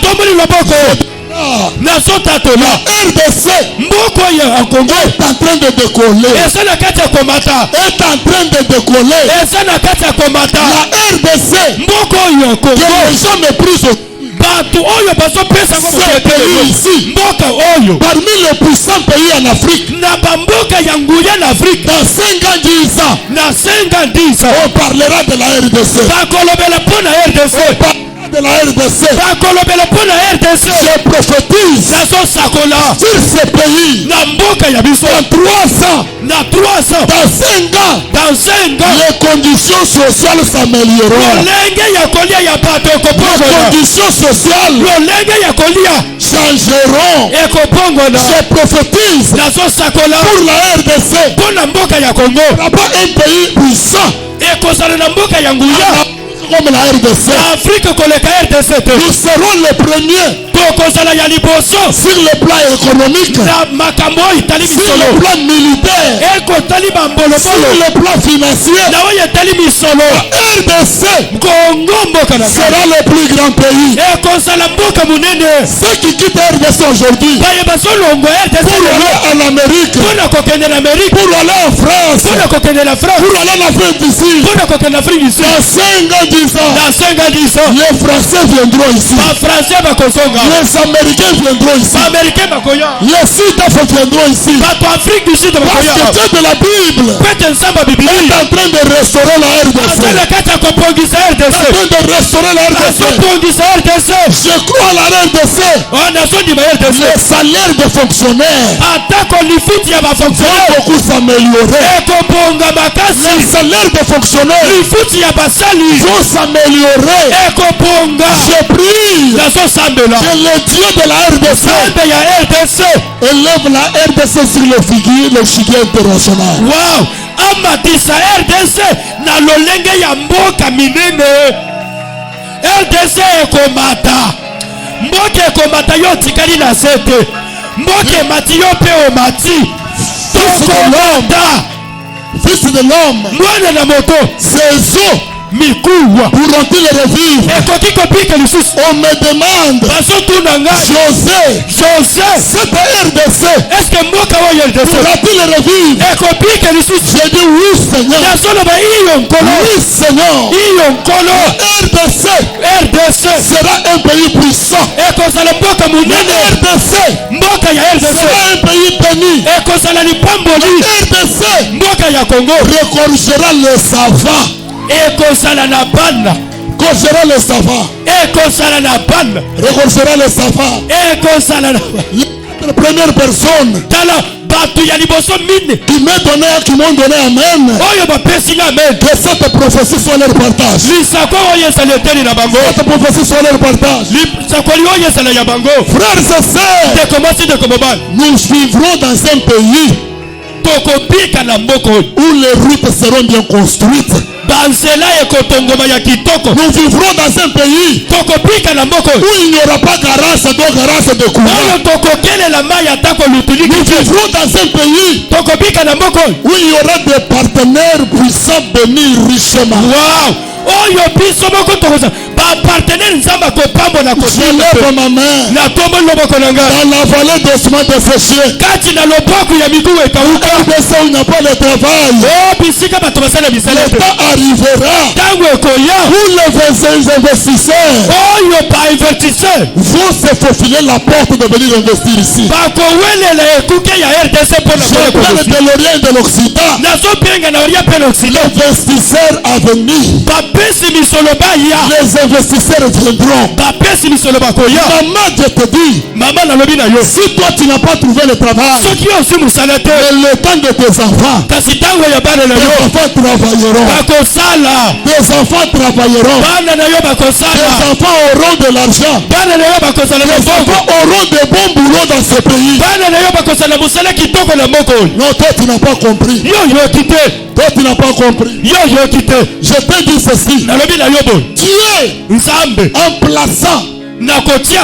RDC est en train de décoller. Est en train de décoller. La RDC, que les gens méprisent. Ce pays ici, parmi les puissants pays en Afrique, dans 5 ans, 10 ans, on parlera de la RDC. De la RDC. Je prophétise sur ce pays. Dans 300, dans 5 ans, les conditions sociales s'amélioreront. Les conditions sociales changeront. Je prophétise pour la RDC. Là-bas, un pays puissant. Comme la RDC. Nous serons les premiers sur le plan économique, sur le plan militaire, sur le plan financier. La RDC sera le plus grand pays. Ceux qui quittent la RDC aujourd'hui pour aller en Amérique, pour aller en France, pour aller en Afrique du Sud, dans 5 ans, 10 ans, les Français viendront ici. Les Américains viendront ici. Les Sud-Africains viendront ici. Parce que Dieu de la Bible est en train de restaurer la RDC. Je crois à la RDC. Les salaires des fonctionnaires vont beaucoup s'améliorer. Les salaires des fonctionnaires vont s'améliorer. Je prie que le Dieu de la RDC élève la RDC sur le figuier international. Wow! Amatisa RDC na lolenge ya mboka minene. RDC ekomata. Mboka ekomata yo tikali na sete. Mboka mati yo pe o mati. Fils de l'homme, mwana na moto, ses eaux pourront-ils les revivre? On me demande, José, cette RDC, est-ce que pourra-t-il revivre? J'ai dit oui Seigneur. Oui Seigneur. RDC sera un pays puissant. RDC sera un pays béni. RDC recorrigera le savant. Ekosala na bana. Recorgera le savant. Ekosala na bana. Recorgera le savant. Ekosala na. La première personne. Tala batu ya liboso mine. Qui m'ont donné amen. Oyo ba pesinga amen. Que cette prophétie soit leur partage. Lisako oyo saleteli na bango. Cette prophétie soit leur partage. Lisako oyo sala ya bango. Frères et sœurs. De commencer de Komoban. Nous vivrons dans un pays. tokobika na mboka oyo où les routes seront bien construites. banzela ekotongoma ya kitoko. Nous vivrons dans un pays tokobika na mboka où oyo il n'y aura pas garage de oyo courant. tokokelela mai atako lutuliki Nous te. vivrons dans un pays tokobika na mboka oyo où il y aura des partenaires puissants bénis richement. wow oyo biso moko tokoza bapartenere nzambe akopambola Je lève ma main na tombo loboko na ngai dans la vallée d'ossements desséchés. kati na loboko ya mikuwa ekauka RDC où il n'y a pas de travail. o bisika bato basala misala Le te temps arrivera ntango ekoya où les investisseurs oyo bainvertisseur vont se faufiler la porte de venir investir ici. bakowelela ekuke ya RDC mpona Je parle de l'Orient et de l'Occident. nazobenga na oria mpe na occident L'investisseur à venir. bapesi misolo baya Les investisseurs viendront. bapesi misolo bakoya Maman, je te dis, mama nalobi na yo si toi tu n'as pas trouvé le travail, soki osi mosala te mais le temps de tes enfants, kasi ntango ya bana na tes yo enfants travailleront. bakosala Tes enfants travailleront. bana na yo Tes bakosala enfants auront de l'argent. bana na yo bakozala na Tes mbongo enfants auront de bons boulots dans ce pays. bana na yo bakozala mosala kitoko na mboka oyo Non, toi tu n'as pas compris. yo yoki te Toi tu n'as pas compris. yo yoki te Je te dis ceci. nalobi na yo boye Dieu, nzambe en plaçant nakotia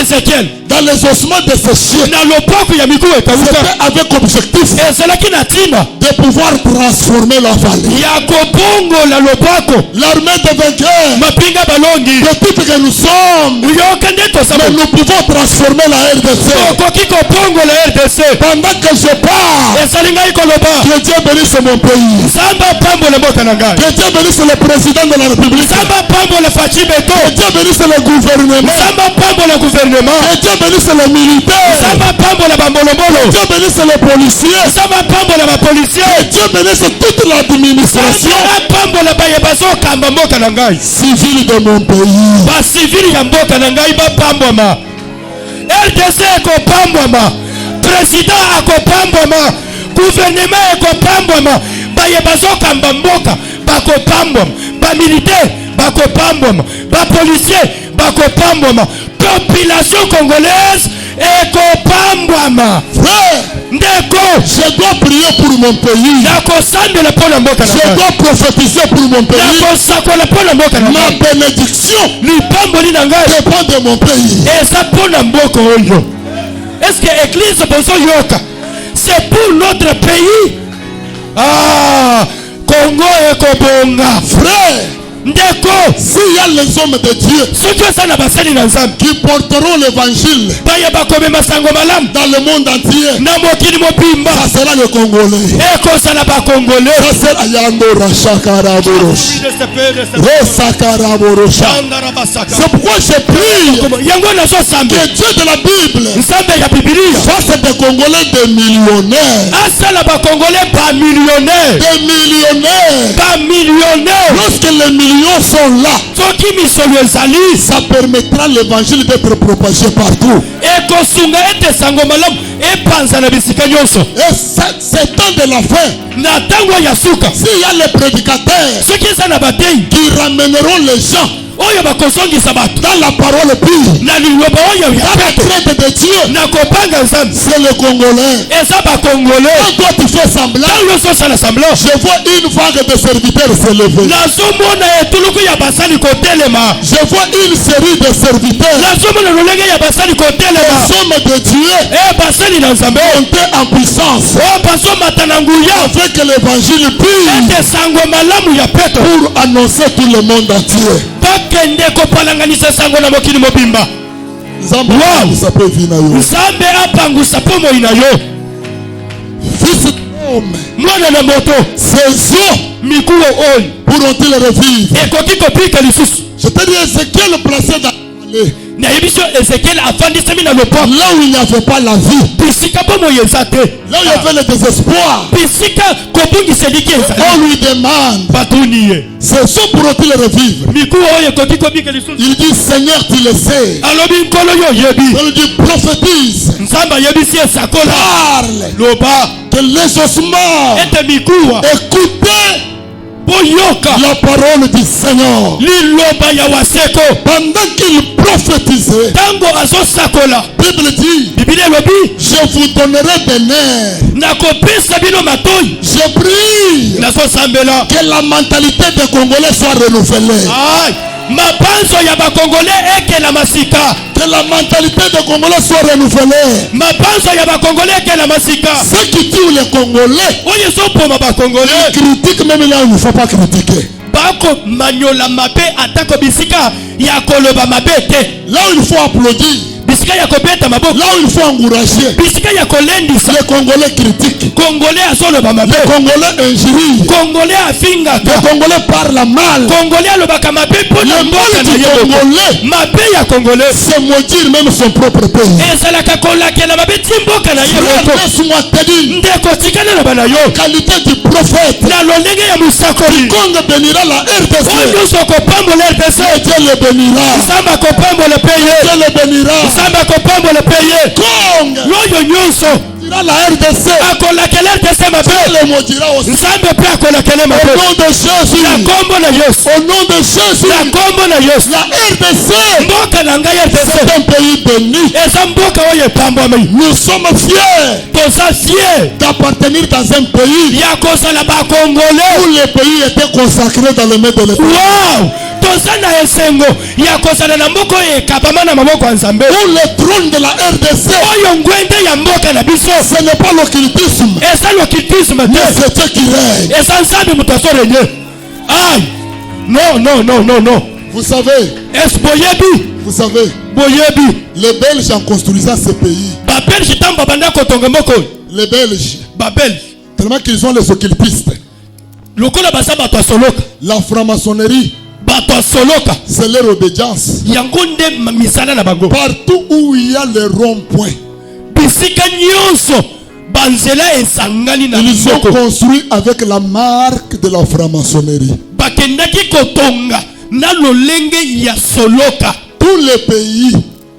Ézéchiel dans les ossements desséchés, na loboko ya mikuwa ekauka c'était avec objectif ezalaki na ntina de pouvoir transformer la vallée. ya kobongola loboko L'armée de vainqueurs, mapinga balongi le type que nous sommes, yoka nde mais tosala nous pouvons transformer la RDC. tokoki kobongola RDC Pendant que je parle, esali ngai koloba que Dieu bénisse mon pays. nzambe apambola mboka na ngai Que Dieu bénisse le président de la République. nzambe apambola faci beto Que Dieu bénisse le gouvernement. nzambe apambola gouvernement Que Dieu bénisse les militaires. nzambe apambola bambolobolo Que Dieu bénisse les policiers. nzambe apambola bapolisier Que Dieu bénisse toute l'administration nzambe apambola baye bazokamba mboka na ngai civile de mon pays. basivili ya mboka na ngai bapambwama RDC ekopambwama président akopambwama gouvernement ekopambwama baye bazokamba mboka bakopambwama bamilitaire bakopambwama bapolisier bakopambwama population congolaise ekopambwama Frère, ndeko je dois prier pour mon pays. nakosambela mpo na mboka na Je ngai dois prophétiser pour mon pays. nakosakola mpo na mboka na Ma ngai bénédiction lipamboli na ngai dépend de mon pays. eza mpo na mboka oyo est-ce que église bozoyoka c'est pour notre pays Congo ekobonga Frère, ndeko s'il y a les hommes de Dieu soki oza na basali na nzambe qui porteront l'évangile baye bakomema sango malamu dans le monde entier, na mokili mobimba ça sera le Congolais. ekozala bakongole Ça sera Yando Rachakaraboros. Rosakaraborosha. C'est pourquoi je prie yango nazosambela que Dieu de la Bible nzambe ya bibilia fasse des Congolais des millionnaires. asala bakongole bamillionnaire Des millionnaires. bamillionnaire Lorsque les millions sont là, soki misolo ezali ça permettra l'évangile d'être propagé partout. ekosunga ete sango malamu epanza na bisika nyonso Et c'est temps de la fin. na ntango ya suka S'il y a les prédicateurs soki eza na batei qui ramèneront les gens oyo bakosongisa bato dans la parole pure, na liloba oyo ya dans la peto traite de Dieu, na kopanga nzambe c'est le Congolais. eza bakongole Quand toi tu fais semblant, ntango ososala semblant je vois une vague de serviteurs s'élever. nazomona etuluku ya basali kotelema Je vois une série de serviteurs, nazomona lolenge ya basali kotelema les hommes de Dieu, basali na nzambe monter en puissance oyo bazomata na nguya afin que l'évangile pure ete sango malamu ya peto pour annoncer tout le monde entier. bakende kopalanganisa sango na mokili mobimba Nzambe Wow. amusape vina yo. nzambe apangusa mpo moi na yo Fils d'homme, mwana na moto ces eaux mikuwa oyo pourront-ils revivre? ekoki kopika lisusu Je te dis, Ézéchiel placé dans la vallée, nayebi so ezekiel afandisami na lopoko là où il n'y avait pas la vie, bisika mpo moi eza te là où il y avait le désespoir, bisika kobungiseliki ezali on lui demande, batuni ye ces eaux pourront-ils revivre? mikuwa oyo ekoki kobika lisusu Il dit, Seigneur, tu le sais. alobi nkolo yo oyebi On lui dit, prophétise, nzambe ayebisi esakola parle, loba que les ossements, ete mikuwa écoutez boyoka la parole du Seigneur. liloba ya waseko Pendant qu'il prophétisait, tango azosakola la Bible dit, Biblia elobi je vous donnerai des nerfs. nakopesa bino matoi Je prie nazosambela que la mentalité des Congolais soit renouvelée. ai mabanzo ya bakongole ekela masika Que la mentalité des Congolais soit renouvelée. mabanzo ya bakongole ekela masika Ceux qui tuent les Congolais, oyo ezopoma bakongole ils critiquent même là où il ne faut pas critiquer. bako manyola mabe atako bisika ya koloba mabe te Là où il faut applaudir, bisika ya kobeta maboko là où il faut encourager, bisika ya kolendisa les Congolais critiquent. kongole azoloba mabe Les Congolais injurient. kongole afingaka Les Congolais parlent mal. kongole alobaka mabe mpona Le mboka mal na du ye moko Congolais, mabe ya kongole c'est maudire même son propre pays. ezalaka kolakela mabe ti mboka na ye moko Laisse-moi te dire, ndeko tikana na bana yo qualité du prophète, na lolenge ya mosakoli Congo bénira la RDC. oyo nyonso akopambola rdc Dieu le bénira. nzambe akopambola mpe ye Dieu le bénira. nzambe akopambola mpe ye Congo loyo nyonso bénira la RDC. akolakela rdc mabe Dieu le maudira aussi. nzambe mpe akolakele Au mabe nom de Jésus. na kombo na yesu Au nom de Jésus. na kombo na yesu La RDC, mboka na ngai rdc c'est un pays béni. eza mboka oyo epambwami Nous sommes fiers toza fier d'appartenir dans un pays ya kozala bakongole où le pays était consacré dans les mains de l'État. wow toza na esengo ya kozala na mboka oyo ekabama na maboko ya nzambe Où le trône de la RDC, oyo ngwende ya mboka na biso ce n'est pas l'occultisme, eza lokitisme mais te c'est Dieu qui règne. eza nzambe moto azorenye ai non non non non non Vous savez, esi boyebi les Belges en construisant ce pays, babelge ntango babanda kotonga mboka oyo les Belges, babelge tellement qu'ils ont les occultistes, lokola baza bato ya soloka la franc-maçonnerie, bato ya soloka c'est leur obédience. yango nde misala na bango Partout où il y a les ronds-points, bisika nyonso banzela esangani na ils ont moko construit avec la marque de la franc-maçonnerie. bakendaki kotonga na lolenge ya soloka Tous les pays,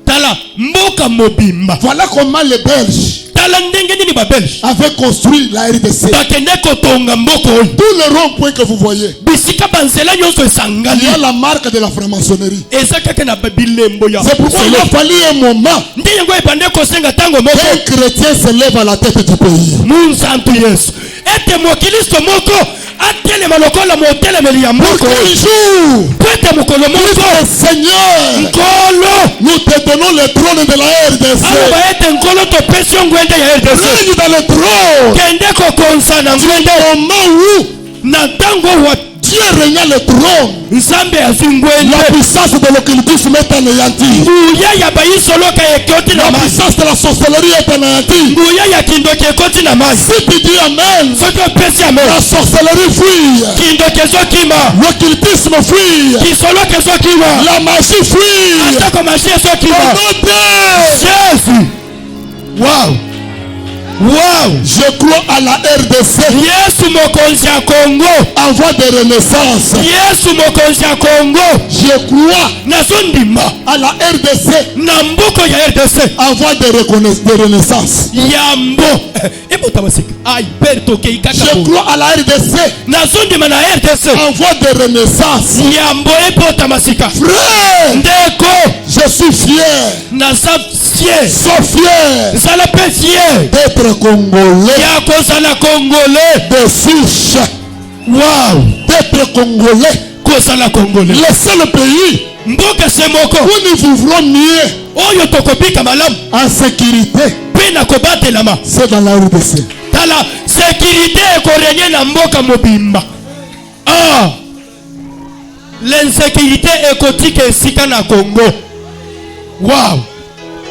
tala mboka mobimba voilà comment les Belges tala ndenge nini babelge avaient construit la RDC. bakende kotonga mboka oyo Tous les ronds-points que vous voyez, bisika banzela nyonso il esangani y a la marque de la franc-maçonnerie. eza kaka na bilembo ya C'est pourquoi il a fallu un moment nde yango ebande kosenga ntango moko qu'un chrétien se lève à la tête du pays. munzantu yesu ete mokilisto moko atelema lokola motelemeli ya Pour mboka qu'un oyo jour, po ete mokolo moko Seigneur, nkolo nous te donnons le trône de la RDC. aloba ete nkolo topesi yo ngwende ya rdc Règne dans le trône. kende kokonza na ngwende Au moment où na ntango wa Dieu régna le trône, nzambe azwi la ngwende puissance de l'occultisme est anéantie. nguya ya bayisoloka ekoti na La mai puissance de la sorcellerie est anéantie. nguya ya kindoki ekoti na mai Si tu dis Amen, soki opesi ame la sorcellerie fuit, kindoki ezokima l'occultisme fuit, kisoloka ezokima la magie fuit. atako mashi ezokima Au nom de jésus wow wow je crois à la RDC yesu mokonzi ya kongo en voie de renaissance. yesu mokonzi ya kongo Je crois nazondima à la RDC na mboko ya rdc en voie de renaissance. yambo ebota masika ai pere tokei kaka Je boye. crois à la RDC nazondima na rdc en voie de renaissance. yambo ebota masika Frère, ndeko je suis fier, naza fier sois fier zala mpe fier d'être congolais ya kozala congolais de souche, wow d'être congolais. kozala congolais Le seul pays mboka se moko où nous vivrons mieux oyo tokobika malamu en sécurité, mpe na kobatelama c'est dans la RDC. tala sécurité ekorenye na mboka mobimba ah l'insécurité ekotika esika na congo wow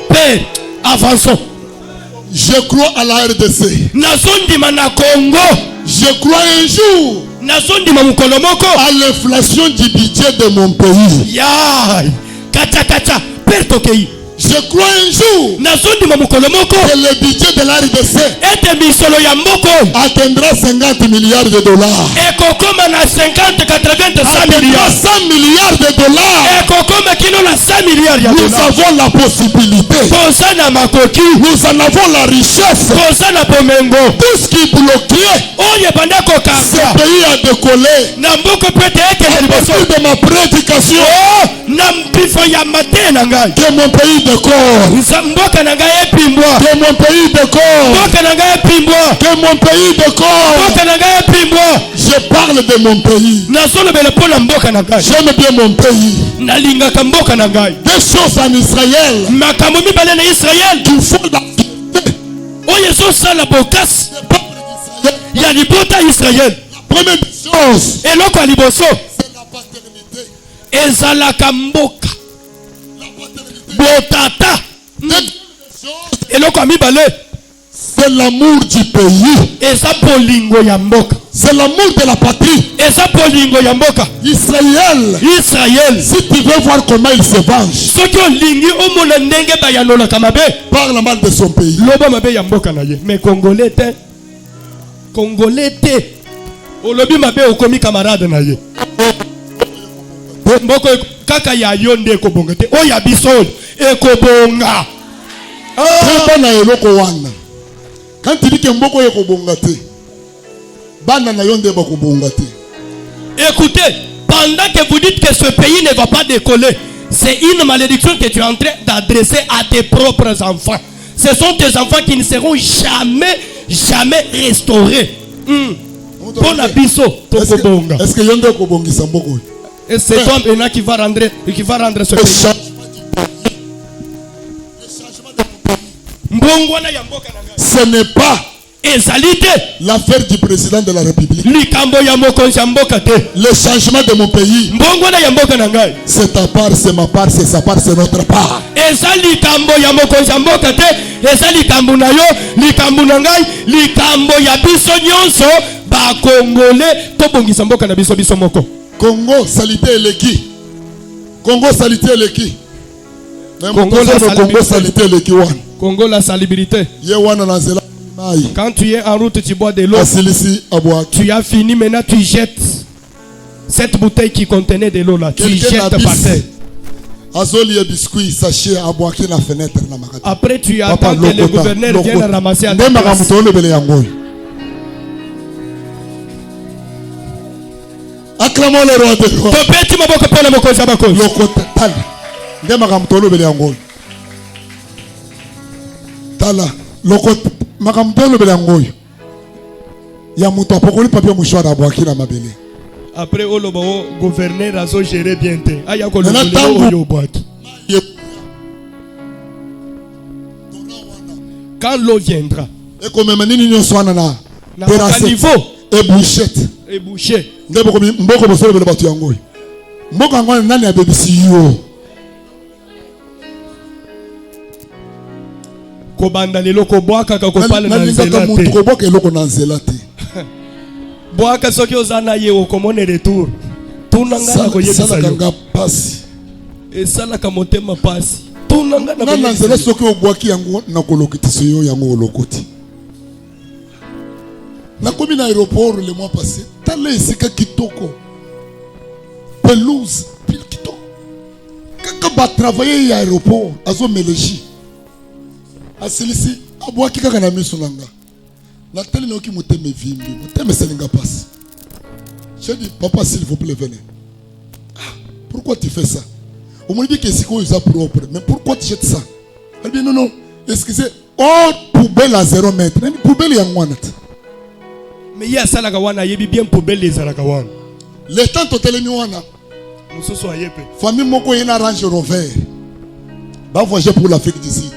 mpe avançons Je crois à la RDC. nazondima na congo Je crois un jour nazondima mokolo moko à l'inflation du budget de mon pays. yai kacha kacha mpe tokei Je crois un jour que le budget de la RDC atteindra 50 milliards de dollars. Atteindra 100 milliards de dollars. Nous avons la possibilité. Nous en avons la richesse. Tout ce qui bloquait ce pays a décollé. Depuis de ma prédication, que mon pays décolle. Que mon pays décolle. Que mon pays décolle. Je parle de mon pays. J'aime bien mon pays. Des choses en Israël qui font la première chose, c'est la paternité. C'est l'amour du pays. C'est l'amour de la patrie. Israël, si tu veux voir comment il se venge, parle mal de son pays. Mais Congolais, olobi mabe okomi camarade na ye. Mboko kaka ya yonde ekobonga te. Oya biso ekobonga. Quand na eloko wana. Quand tu dis que mboko ekobonga te. Bana na yonde bakobonga te. Écoutez, pendant que vous dites que ce pays ne va pas décoller, c'est une malédiction que tu es en train d'adresser à tes propres enfants. Ce sont tes enfants qui ne seront jamais restaurés. Bon abisso, est-ce que yonde ekobongisa mboko? Et c'est toi maintenant qui va rendre ce pays. Ce n'est pas l'affaire du président de la République. Le changement de mon pays, c'est ta part, c'est ma part, c'est sa part, c'est notre part. Congo salité eleki. Congo salité eleki. Congo salité eleki wan. Congo la salubrité. Quand tu es en route, tu bois de l'eau. Tu as fini, maintenant tu jettes cette bouteille qui contenait de l'eau là. Tu jettes par terre. Après tu attends que le gouverneur vienne ramasser à ta place. Acclamons le roi des rois. Tala lokot makamtolo belangoy ya muto apokoli papier mouchoir abwaki na mabele. Après olobo gouverneur azo gérer bien te aya ko lo yo bwaki. Quand l'eau viendra et comme manini nyonso wana na niveau et bouchette ndebo mboko bosolo bele batu yangoy mboko ngwana nani abebisi yo kobanda lelo ko boaka ka ko pala na nzela te ko boaka eloko na nzela te boaka soki ozana ye okomone retour tunanga ko yebisa yo kanga pasi esala ka motema pasi tunanga na nzela soki obwaki yango na kolokitiso yo yango olokoti na komi na aéroport le mois passé tala esika kitoko pelouse kitoko kaka ba travailler ya aéroport azo meleji asilisi abwaki kaka na miso nanga na tele na oki moteme vimbi moteme selinga passe. J'ai dit papa s'il vous plaît venez. Pourquoi tu fais ça? On me dit que c'est quoi ça propre, mais pourquoi tu jettes ça? Elle dit non excusez, oh poubelle à 0 mètre même poubelle ya ngwana. Mais il y a ça la kawana yebi bien poubelle les ala kawana. Le temps totelemi wana musoso ayepe famille moko yena Range Rover ba voyager pour l'Afrique du Sud.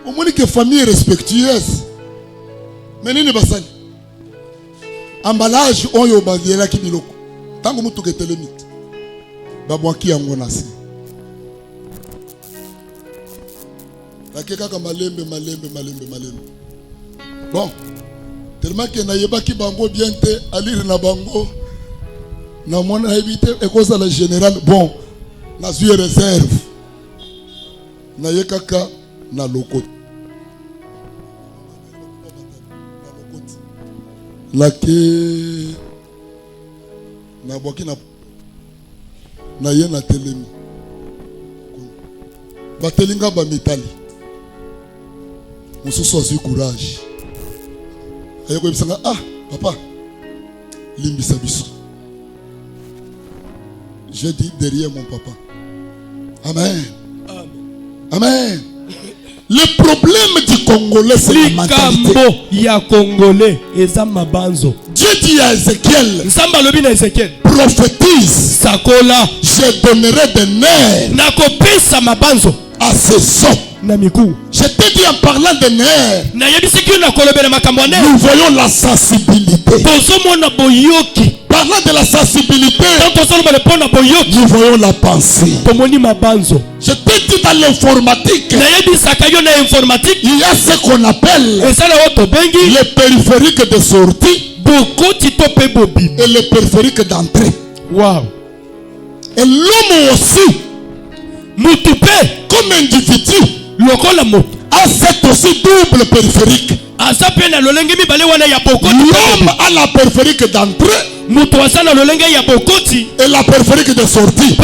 On me dit que famille respectueuse. Mais nini basali emballage oyo bandiela ki biloko tango mutu ketelemi babwaki yango na se bakeka ka malembe. Bon tellement que na yebaki bango bien te alire na bango na mona éviter et cause la général bon na zui réserve Na yekaka na lokoti. Lake na boki na ye na telemi. Batelinga ba mitali. Mususu azu courage. Ayeko bisanga papa limbisa biso. J'ai dit derrière mon papa. Amen. Amen. Le problème du Congolais, c'est la mentalité. Dieu dit à Ézéchiel, prophétise, je donnerai des nerfs à ces hommes. Je t'ai dit en parlant des nerfs, nous voyons la sensibilité. Parlant de la sensibilité, nous voyons la pensée. Je t'ai dit dans l'informatique, il y a ce qu'on appelle les périphériques de sortie et les périphériques d'entrée. Wow. Et l'homme aussi, comme individu, a cette aussi double périphérique. L'homme a la périphérique d'entrée et la périphérique de sortie.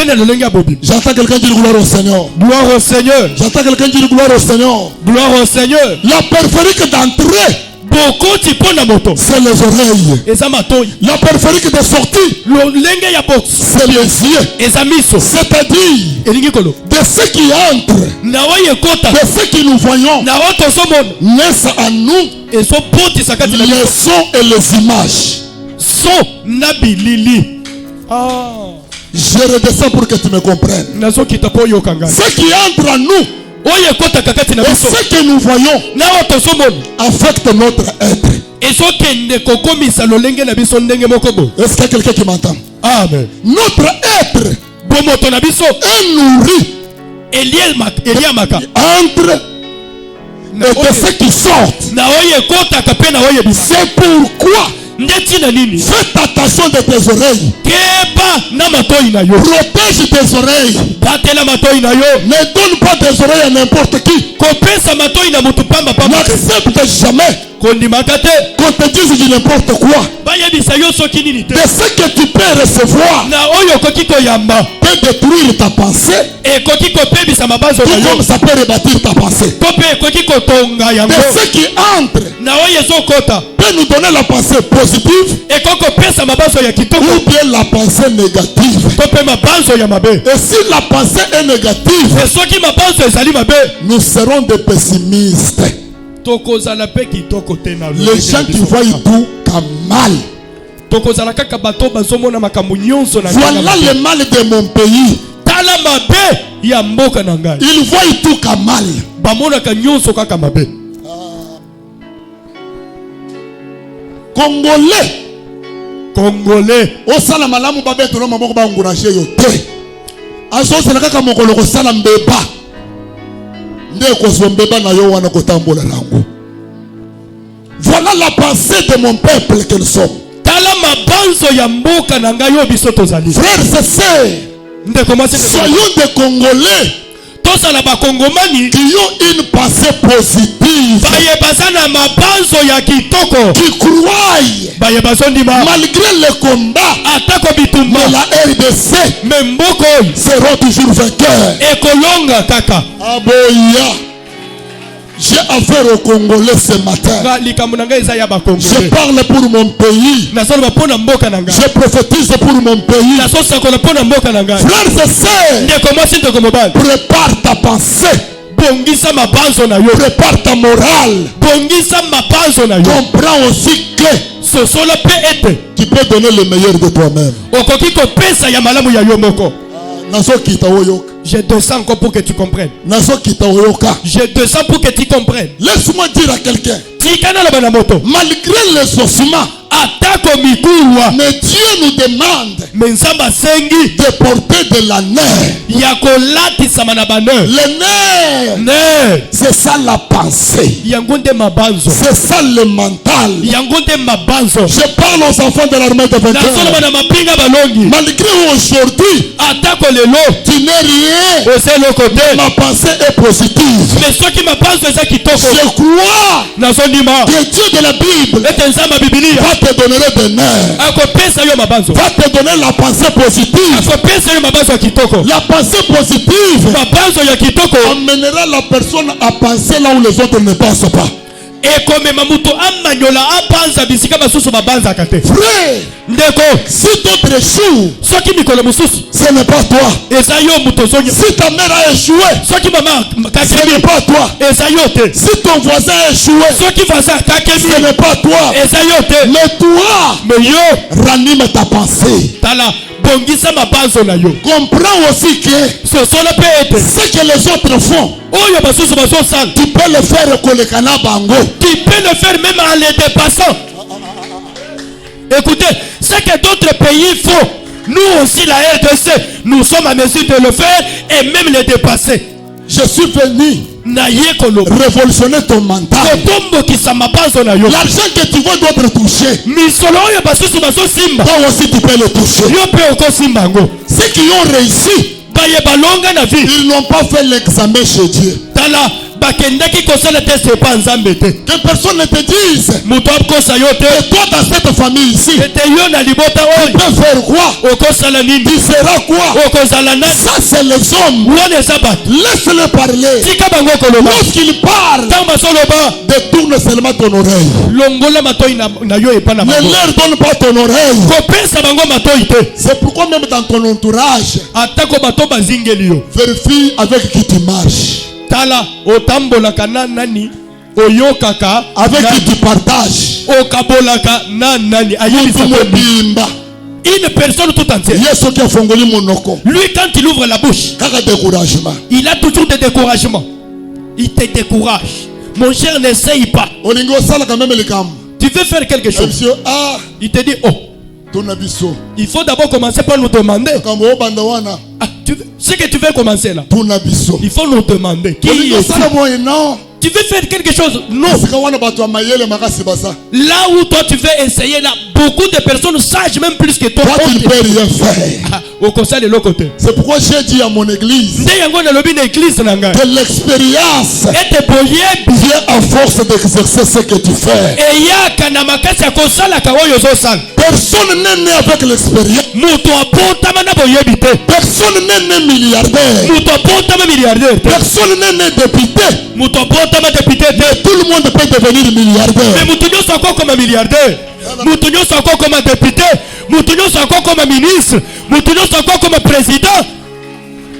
J'entends quelqu'un dire gloire au Seigneur. Gloire au Seigneur. J'entends quelqu'un dire gloire au Seigneur. Gloire au Seigneur. La périphérique d'entrée, c'est les oreilles. La périphérique de sortie, c'est les yeux. C'est-à-dire de ceux qui entrent, de ceux qui nous voyons, naissent en nous les sons et les images. Je redescends pour que tu me comprennes. Ceux qui entrent en nous et ceux que nous voyons affectent notre être. Est-ce qu'il y a quelqu'un qui m'entend? Amen. Notre être est nourri entre et de ceux qui sortent. C'est pourquoi faites attention de tes oreilles. Protège tes oreilles. Ne donne pas tes oreilles à n'importe qui. N'accepte jamais qu'on te dise du n'importe quoi. De ce que tu peux recevoir peut détruire ta pensée, tout comme ça peut rebâtir ta pensée. De ceux qui entrent peut nous donner la pensée positive ou bien la pensée négative. Et si la pensée est négative, nous serons des pessimistes. Les gens qui voient tout comme mal. Voilà le mal de mon pays. Ils voient tout comme mal. Congolais. Osala malamu babe to loma moko ba encourager yo te. Aso sala kaka mokolo ko sala mbeba. Ndeko so mbeba na yo wana ko tambola nango. Voilà la pensée de mon peuple que nous sommes. Frères et sœurs, soyons des Congolais qui ont une pensée positive, qui croient malgré le combat, mais la RDC sera toujours vainqueur. Aboya. J'ai affaire aux Congolais ce matin. Je parle pour mon pays. Je prophétise pour mon pays. Frères et sœurs, prépare ta pensée. Prépare ta morale. Comprends aussi que tu peux donner le meilleur de toi-même. Je descends encore pour que tu comprennes. Je descends pour que tu comprennes. Laisse-moi dire à quelqu'un, malgré les ossements, atako mikuwa. Mais Dieu nous demande Mais nzamba sengi de porter de la nerf. ya kolatisama na baneur. Le nerf, Ne c'est ça la pensée. yango nde mabanzo. C'est ça le mental. Yango nde mabanzo. Je parle aux enfants de l'armée de 21. Nasoloba na mapinga balongi. Malgré aujourd'hui, Atako lelo tu n'es rien, ose loko te. ma pensée est positive. Mais soki mabanzo eza kitoko Je crois nazondima que Dieu de la Bible ete nzamba bibilia va te donner des nerfs, akopesa yo mabanzo. va te donner la pensée positive. Akopesa yo mabanzo ya kitoko. La pensée positive Mabanzo ya kitoko amènera la personne à penser là où les autres ne pensent pas. ekomema mutu amanyola apanza bisika basusu babanzaka te. Frère, Ndeko si d'autres échouent, soki mikolo mosusu ce n'est pas toi. eza yo mutu ozonya. Si ta mère a échoué, Soki mama ce n'est kakemi pas toi. eza yo te. Si ton voisin a échoué, Soki vaza ce kakemi n'est pas toi. eza yo te. Mais toi, Mais yo ranime ta pensée. tala bongisa mabanzo na yo. Comprends aussi que Sosola pe ete ce que les autres font, oyo basusu bazosala tu peux le faire kolekana bango. tu peux le faire même en les dépassant. Écoutez, ce que d'autres pays font, nous aussi la RDC, nous sommes à mesure de le faire et même les dépasser. Je suis venu Naye kolo révolutionner ton mental. kotombokisa mabanzo na yo. L'argent que tu vois d'autres toucher, Misolo oyo basusu bazosimba toi aussi tu peux le toucher. yo mpe okosimba yango. Ceux qui ont réussi, Baye balonga na vie ils n'ont pas fait l'examen chez Dieu. tala bakendaki kosala test epa nzambe te. Que personne ne te dise, Moto akosa yo te et toi dans cette famille ici, ete yo na libota tu oyo peux faire quoi? okosala nini Tu seras quoi? okozala nani. Ça c'est les hommes. wana eza bato Laisse-le parler. tika bango koloba. Lorsqu'il parle, ntango bazoloba détourne seulement ton oreille. longola matoi na yo epa na Ne bango. leur donne pas ton oreille. kopesa bango matoi te. C'est pourquoi même dans ton entourage, atako bato bazingeli yo vérifie avec qui tu marches, tala otambolaka na nani oyokaka avec na- qui tu partages. okabolaka na nani ayebisa Mutu pe mobimba. une personne tout entière. Yesu qui a fongoli monoko. Lui quand il ouvre la bouche Kaka découragement. il a toujours des découragements. Il te décourage. Mon cher, n'essaye pas. Olingo sala quand même les cam. Tu veux faire quelque chose. Monsieur, ah, Il te dit, oh, ton abisso. il faut d'abord commencer par nous demander. Kambo bandawana. Ah, ce que tu veux commencer là, Ton abisso. il faut nous demander. Qui Olingo est-tu? sala moi non. Tu veux faire quelque chose? Non. Sika wana bato amayele makasi basa. Là où toi tu veux essayer, là, beaucoup de personnes sagent même plus que toi. Toi tu ne peux rien faire. Ah, au conseil de l'autre côté. C'est pourquoi j'ai dit à mon église Nde yango na lobi na église na ngai. que l'expérience Ete boyebi vient à force d'exercer ce que tu fais. eyaka na makasi ya kosalaka oyo ozosala. Personne n'est né avec l'expérience. Moto abotama na boyebi te. Personne n'est né milliardaire. Moto abotama milliardaire te. Personne n'est né député. Moto abotama député te. Tout le monde peut devenir Mais milliardaire. moto nyonso ako koma milliardaire. Moto nyonso ako koma député. Moto nyonso ako koma ministre. Moto nyonso ako koma président.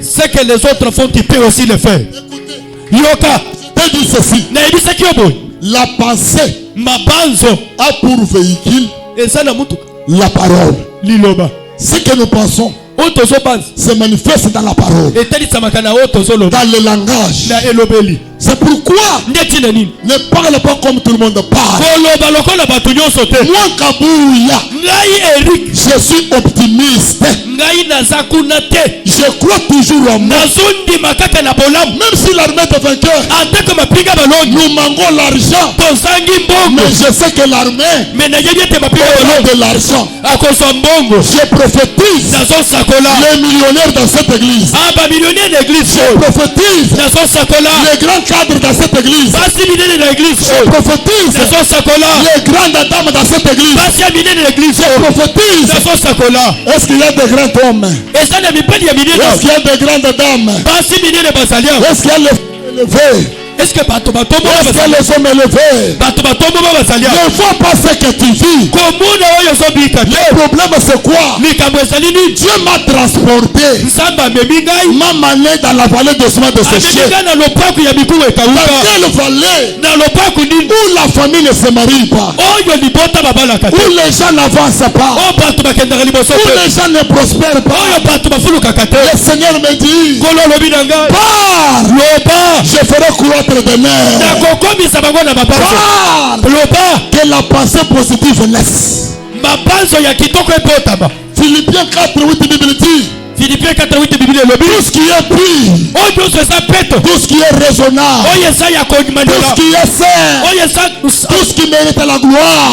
Ce que les autres font, tu peux aussi le faire. Écoutez, Yoka, je te dis ceci. nayebisaki yo boye. La pensée Mabanzo a pour véhicule eza na mutuka la parole. liloba. Ce que nous pensons Oyo tozobanza se manifeste dans la parole, etalisamaka na oyo tozoloba dans le langage. na elobeli. C'est pourquoi Ndeti na nini? ne parle pas comme tout le monde parle. koloba lokola bato nyonso te. Moi, Kabouya, Ngai Eric, je suis optimiste. ngai naza kuna te. Je crois toujours en moi. nazondima kaka na bolamu. Même si l'armée est vainqueur, atako mapinga balongi nous manquons l'argent. tozangi mbongo. Mais je sais que l'armée me nayebi ete mapinga aura balongi de l'argent. akozwa mbongo. Je prophétise nazosakola les millionnaires dans cette église. bamillionnaire na église Je oyo. prophétise nazosakola les grands cadres dans cette église. basi minene na église Je oyo. prophétise nazosakola les grandes dames dans cette église. basi ya minene na église Je oyo. prophétise. nazosakola Est-ce qu'il y a des grands hommes? eza na mibali ya minene. Est-ce qu'il y a des grandes dames? basi minene bazali awa. Est-ce qu'il y a les femmes élevées? est-ce que bato batomboka Est-ce qu'il y a bazali les hommes élevés? bato batomboka bazali awa. Ne vois pas ce que tu vis. komona oyo ozobika te. Le problème c'est quoi? likambo ezali nini? Dieu m'a transporté, nzambe amemi ngai m'a mané dans la vallée de chemin de amemi séché. ngai na lopaku ya mikumu Dans ekauka. quelle vallée na lopaku nini où la famille ne se marie pas, oyo libota babalaka te. où les gens n'avancent pas, oyo bato bakendaka liboso où te. les gens ne prospèrent pas, oyo bato bafulukaka te. le Seigneur me dit, nkolo olobi na ngai pars, loba je ferai croître mettre des nerfs. Que la pensée positive laisse. Philippiens 4:8 Bible dit. Philippiens 4:8 Bible lobi. Tout ce qui est pur, tout ce qui est raisonnable, tout ce qui est saint, tout ce qui mérite la gloire,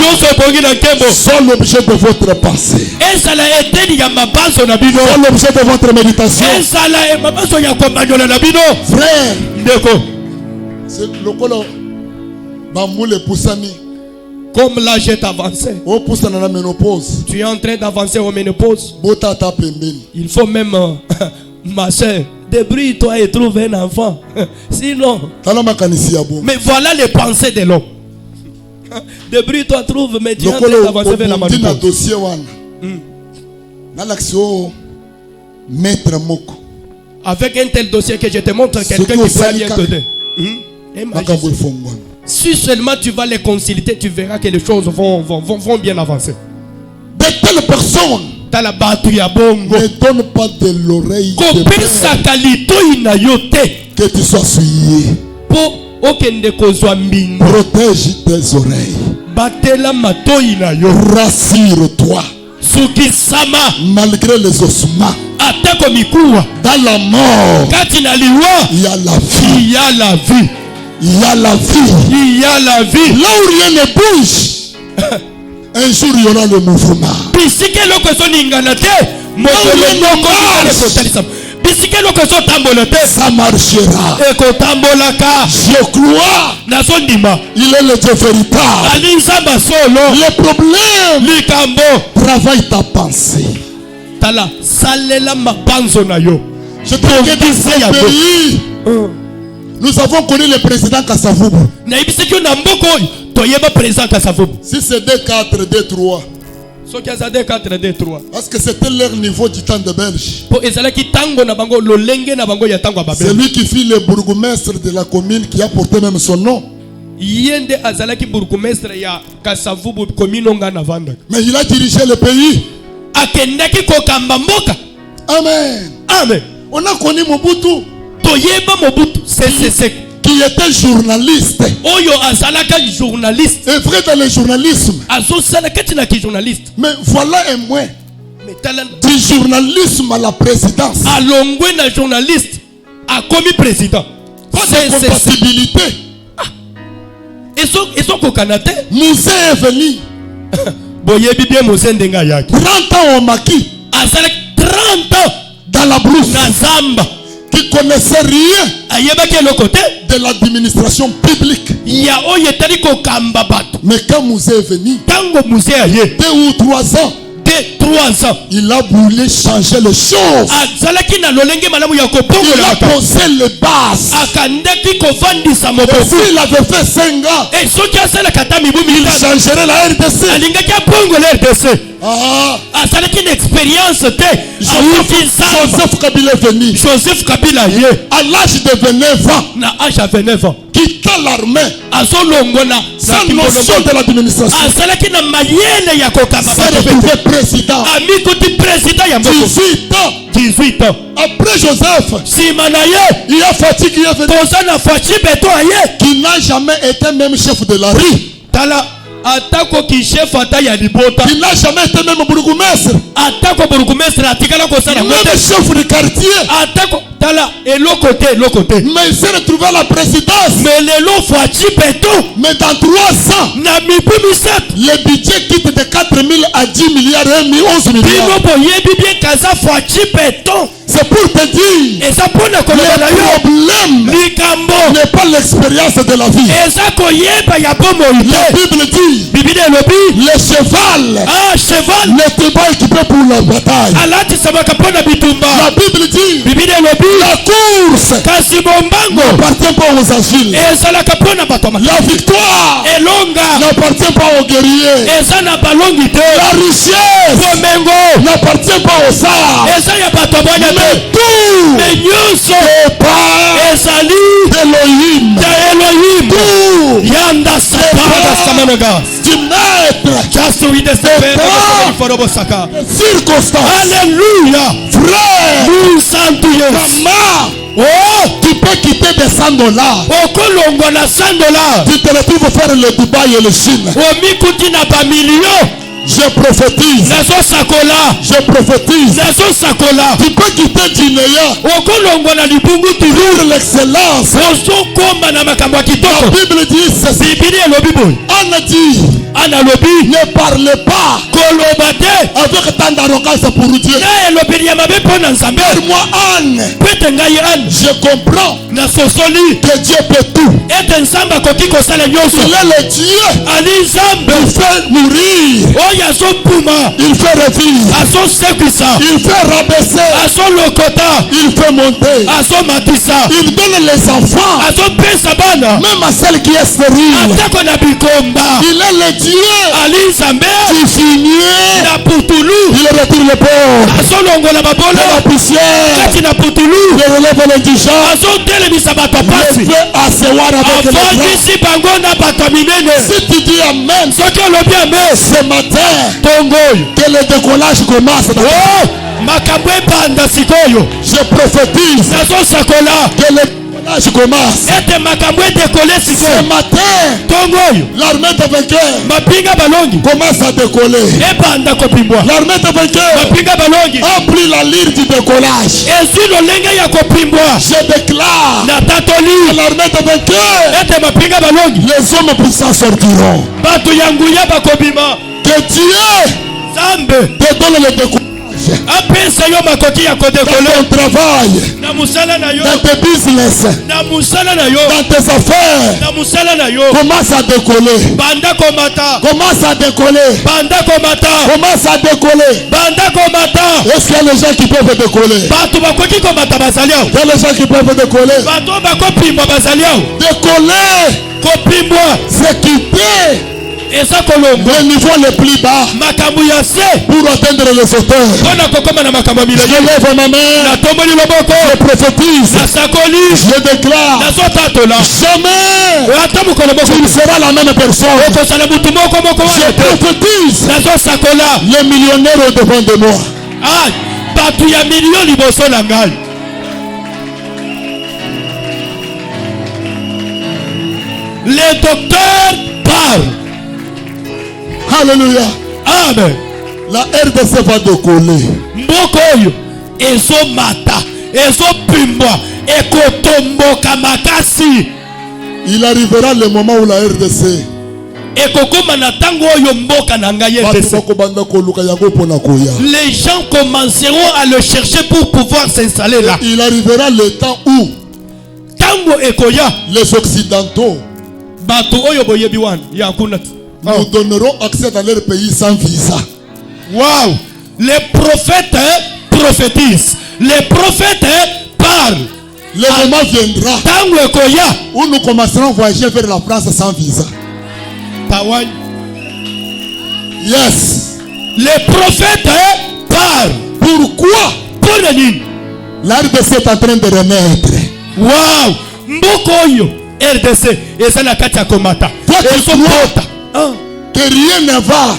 sont l'objet de votre pensée, sont l'objet de votre méditation. Frère, c'est le colo Bamoule Poussani. Comme l'âge est avancé, tu es en train d'avancer au ménopause. Il faut même, ma soeur, débrouille-toi et trouve un enfant. Sinon, mais voilà les pensées de l'homme. Débrouille-toi, trouve, mais tu es en train d'avancer vers la ménopause. Avec un tel dossier que je te montre, quelqu'un qui peut bien t'aider. Si seulement tu vas les consulter, tu verras que les choses vont bien avancer. De telles personnes ne donne pas de l'oreille que tu sois souillé. Protège tes oreilles. Rassure-toi. Malgré les ossements, dans la mort, il y a la vie. Il y a la vie. Il y a la vie. Il y a la vie. Là où rien ne bouge, un jour il y aura le mouvement. Ça marchera. Je crois. Il est le Dieu véritable. Le problème travaille ta pensée. Je te regarde dans ce pays. Nous avons connu le président Kasavubu. Si c'est D4, D3. Parce que c'était leur niveau du temps de Belge. C'est lui qui fit le bourgmestre de la commune qui a porté même son nom. Mais il a dirigé le pays. Amen. Amen. On a connu Mobutu. Qui était journaliste. Et vrai dans le journalisme. Mais voilà un moins. Du journalisme à la présidence. Pas de compatibilité. Moussé est venu. 30 ans au maquis. 30 ans dans la brousse. Qui connaissait rien de l'administration publique. Mais quand Mouzé est venu, 2 ou 3 ans, il a voulu changer les choses. Il a posé les bases. S'il avait fait 5 ans, il changerait la RDC. Joseph Kabila est venu. À l'âge de 29 ans. Quitta l'armée. Sans notion de l'administration. S'est retrouvé président. 18 ans. Après Joseph, il y a Fatih qui est venu. Qui n'a jamais été même chef de la rue. Il n'a jamais été même bourgmestre. Même chef du quartier. Mais il s'est retrouvé à la présidence. Mais dans 3 ans, le budget quitte de 4 000 à 10 milliards et 11 milliards. C'est pour te dire, le problème n'est pas l'expérience de la vie. La Bible dit, le cheval n'était pas équipé pour la bataille. La Bible dit, la course n'appartient pas aux agiles. La victoire n'appartient pas aux guerriers. La richesse n'appartient pas aux sages. Mais tout départ d'Elohim. Tout départ du maître. Circonstance. Alléluia. Frère. Nous sentons. Maman. Oh! Tu peux quitter des $100. Okolongwa na $100. Tu te retrouves faire le Dubaï et le Chine. Omikuti na ba millions. Je prophétise. Nazo sakola. Je prophétise. Nazo sakola. Tu peux quitter Guinea Okolongwa na libungu toujours. pour l'excellence. Ozokoma na makambo ya La kitoko. Bible dit ceci. Biblia elobi boye. On dit, Analobi. ne parlez pas Koloba te. avec tant d'arrogance pour Dieu. Na elobeli ya mabe mpo na Nzambe. Moi, Anne, Pete ngai Anne. je comprends Na sosoli. que Dieu peut tout. Ete Nzambe akoki kosala nyonso. Il est le Dieu. Ali Nzambe. Il fait mourir. Oyo azopuma. Il fait revivre. Azosekisa. Il fait rabaisser. Azolokota. Il fait monter. Azomatisa. Il donne les enfants. Azopesa bana. Même à celle qui est stérile. Atako na bikomba. Il est le Dieu Ali Nzambe. qui finit. Na putulu. Il retire le pauvre. Azolongola De la babolo. poussière. Kati na putulu. Il relève l'indigent. Azotelemisa bato Il pasi. fait asseoir avec les grands. Avandisi bango na bato minene. Si tu dis Amen, Soki olobi amen. ce matin, Tongo oyo. que le décollage commence. Oh! Makambo ebanda sikoyo. Je prophétise Nazosakola. que le décollage commence. Ete makambo edekole Ce sikoyo. matin, Tongo oyo. l'armée de vainqueurs Mapinga balongi. commence à décoller. Ebanda kopimbwa. L'armée de vainqueurs Mapinga balongi. a pris la lyre du décollage. Ezwi lolenge ya kopimbwa. Je déclare Na à tatoli. l'armée de vainqueurs, Ete mapinga balongi. les hommes puissants sortiront. Bato ya nguya bakobima. Que Dieu Nzambe te donne le décollage apesa yo makoki ya dans kodekole. ton travail, Na musala na yo. dans tes business, Na musala na yo. dans tes affaires. Na musala na yo. Commence à décoller. Banda komata. Commence à décoller. Banda komata. Commence à décoller. Banda komata. Est-ce qu'il y a des gens qui peuvent décoller? Bato bakoki komata bazali awo. Il y a des gens qui peuvent décoller. Bato bakopimbwa bazali awo. Décoller, Kopimbwa c'est quitter eza kolongwa le niveau le plus bas makambo ya se pour atteindre les hauteurs. mpona kokoma na makambo ya Je milai. lève ma main, Natomboli loboko. je prophétise, Nasakoli. je déclare, Nazotatola. jamais Ata mokolo moko. tu ne seras la même personne. okosala mutu moko moko Je wana te. prophétise, Nazosakola. les millionnaires au devant de moi. Ah, bato ya milio liboso na ngai. Les docteurs parlent. Alléluia. Amen. La RDC va décoller. Mboka oyo ezomata, ezopimbwa, ekotomboka makasi. Il arrivera le moment où la RDC Ekokoma na tango oyo mboka na ngai bato RDC. bakobanda koluka yango mpona koya. Les gens commenceront à le chercher pour pouvoir s'installer là. Il arrivera le temps où Tango ekoya, les Occidentaux bato oyo boyebi wana ya kuna. nous donneront accès dans leur pays sans visa. Waouh! Les prophètes prophétisent. Les prophètes parlent. Le moment viendra Tango ekoya, où nous commencerons à voyager vers la France sans visa. Tawani. Yes. Les prophètes parlent. Pourquoi Pour le nini? la RDC est en train de renaître? Waouh! Mboko oyo RDC eza na kati ya komata. Toi tu Ezokota. crois que rien ne va?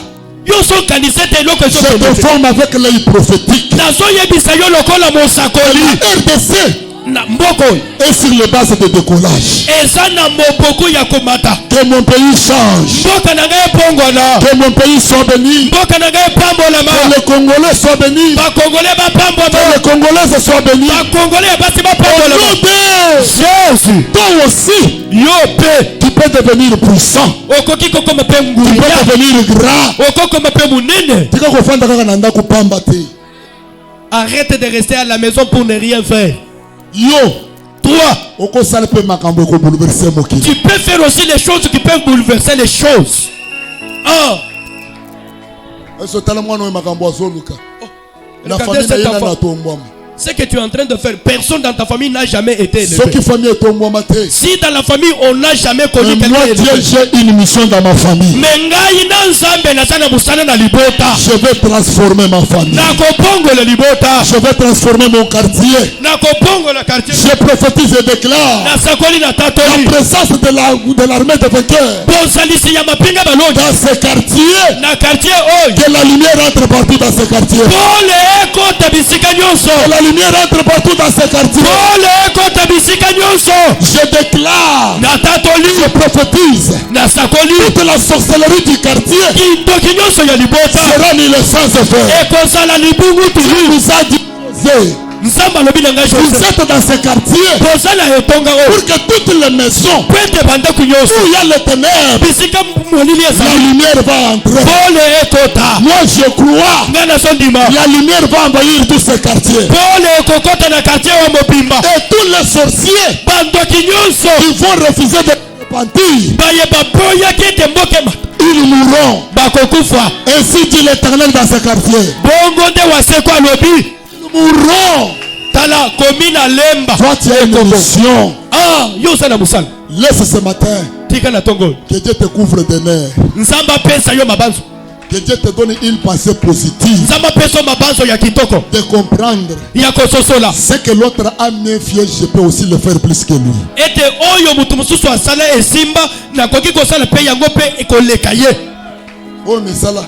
Yo so kanisa te eloko Je te ezokende. forme avec l'œil prophétique. Nazoyebisa yo lokola mosakoli. La RDC Na mboko oyo est sur les bases de décollage. eza na moboko ya komata. Que mon pays change. Mboka na ngai epongwana. Que mon pays soit béni. Mboka na ngai epambolama. Que les Congolais soient bénis. Bakongole Que bapambolama. les Congolaises soient bénis. Bakongole basi Au bapambolama. nom de Jésus. toi aussi, Yo pe tu peux devenir puissant. okoki kokoma pe Tu peux nguya. devenir grand. Okokoma pe munene. Tika kofanda kaka na ndako pamba te. Arrête de rester à la maison pour ne rien faire. Yo, Toi, okosala pe makambo ko bouleverser mokili. tu peux faire aussi les choses qui peuvent bouleverser les choses. Ah, Eso tala mwana we makambo azoluka. Na regardez famille na cet yena enfant. na tombwama. Ce que tu es en train de faire, personne dans ta famille n'a jamais été élevé. Soki famille tombwama te. Si dans la famille on n'a jamais connu Mais moi quelqu'un Dieu, élevé. j'ai une mission dans ma famille. Mais ngai na nzambe naza na musala na libota. Je vais transformer ma famille. Nakopongola libota. Je vais transformer mon quartier. Nakopongola quartier. Je prophétise et déclare Nasakoli na la tatoli. présence de l'armée de vainqueurs Bozalisi ya mapinga balongi. dans ce quartier. Na quartier oyo. Que la lumière entre partout dans ce quartier. Pole ekota bisika nyonso. Que la lumière entre partout dans ce quartier. pole ekota bisika nyonso. Je déclare, Natatoli. je prophétise, Nasakoli. toute la sorcellerie du quartier Kindoki nyonso ya libota. sera nul sans effet. Ekozala libungu Tu tulu. nous as dit, José, Nzamba lobi na ngai vous Joseph. êtes dans ce quartier Kozala etonga o. pour que toutes les maisons Pete banda kunyoso. où il y a les ténèbres, Bisika molili la ezali. lumière va entrer. Pole ekota. Moi je crois, Nga na sondima. la lumière va envahir tous ces quartiers. Pole ekokota na quartier wa mobimba. Et tous les sorciers Bandoki nyonso. qui vont refuser de repentir, Bayeba boyaki ete mbokema. ils mourront. Bakokufa. Ainsi dit l'Éternel dans ce quartier. Bongo nde waseko alobi. Ils mourront. Tala komi na lemba. Toi tu as une mission. Ah, yo osala mosala. Laisse ce matin Tika na tongo. que Dieu te couvre de nerfs. Nzamba pesa yo mabanzo. Que Dieu te donne une pensée positive. Nzamba pesa mabanzo ya kitoko. De comprendre Ya kososola. ce que l'autre a mieux fait, je peux aussi le faire plus que lui. Ete oyo mutu mosusu asala esimba nakoki kosala mpe yango mpe ekoleka ye. Oh misala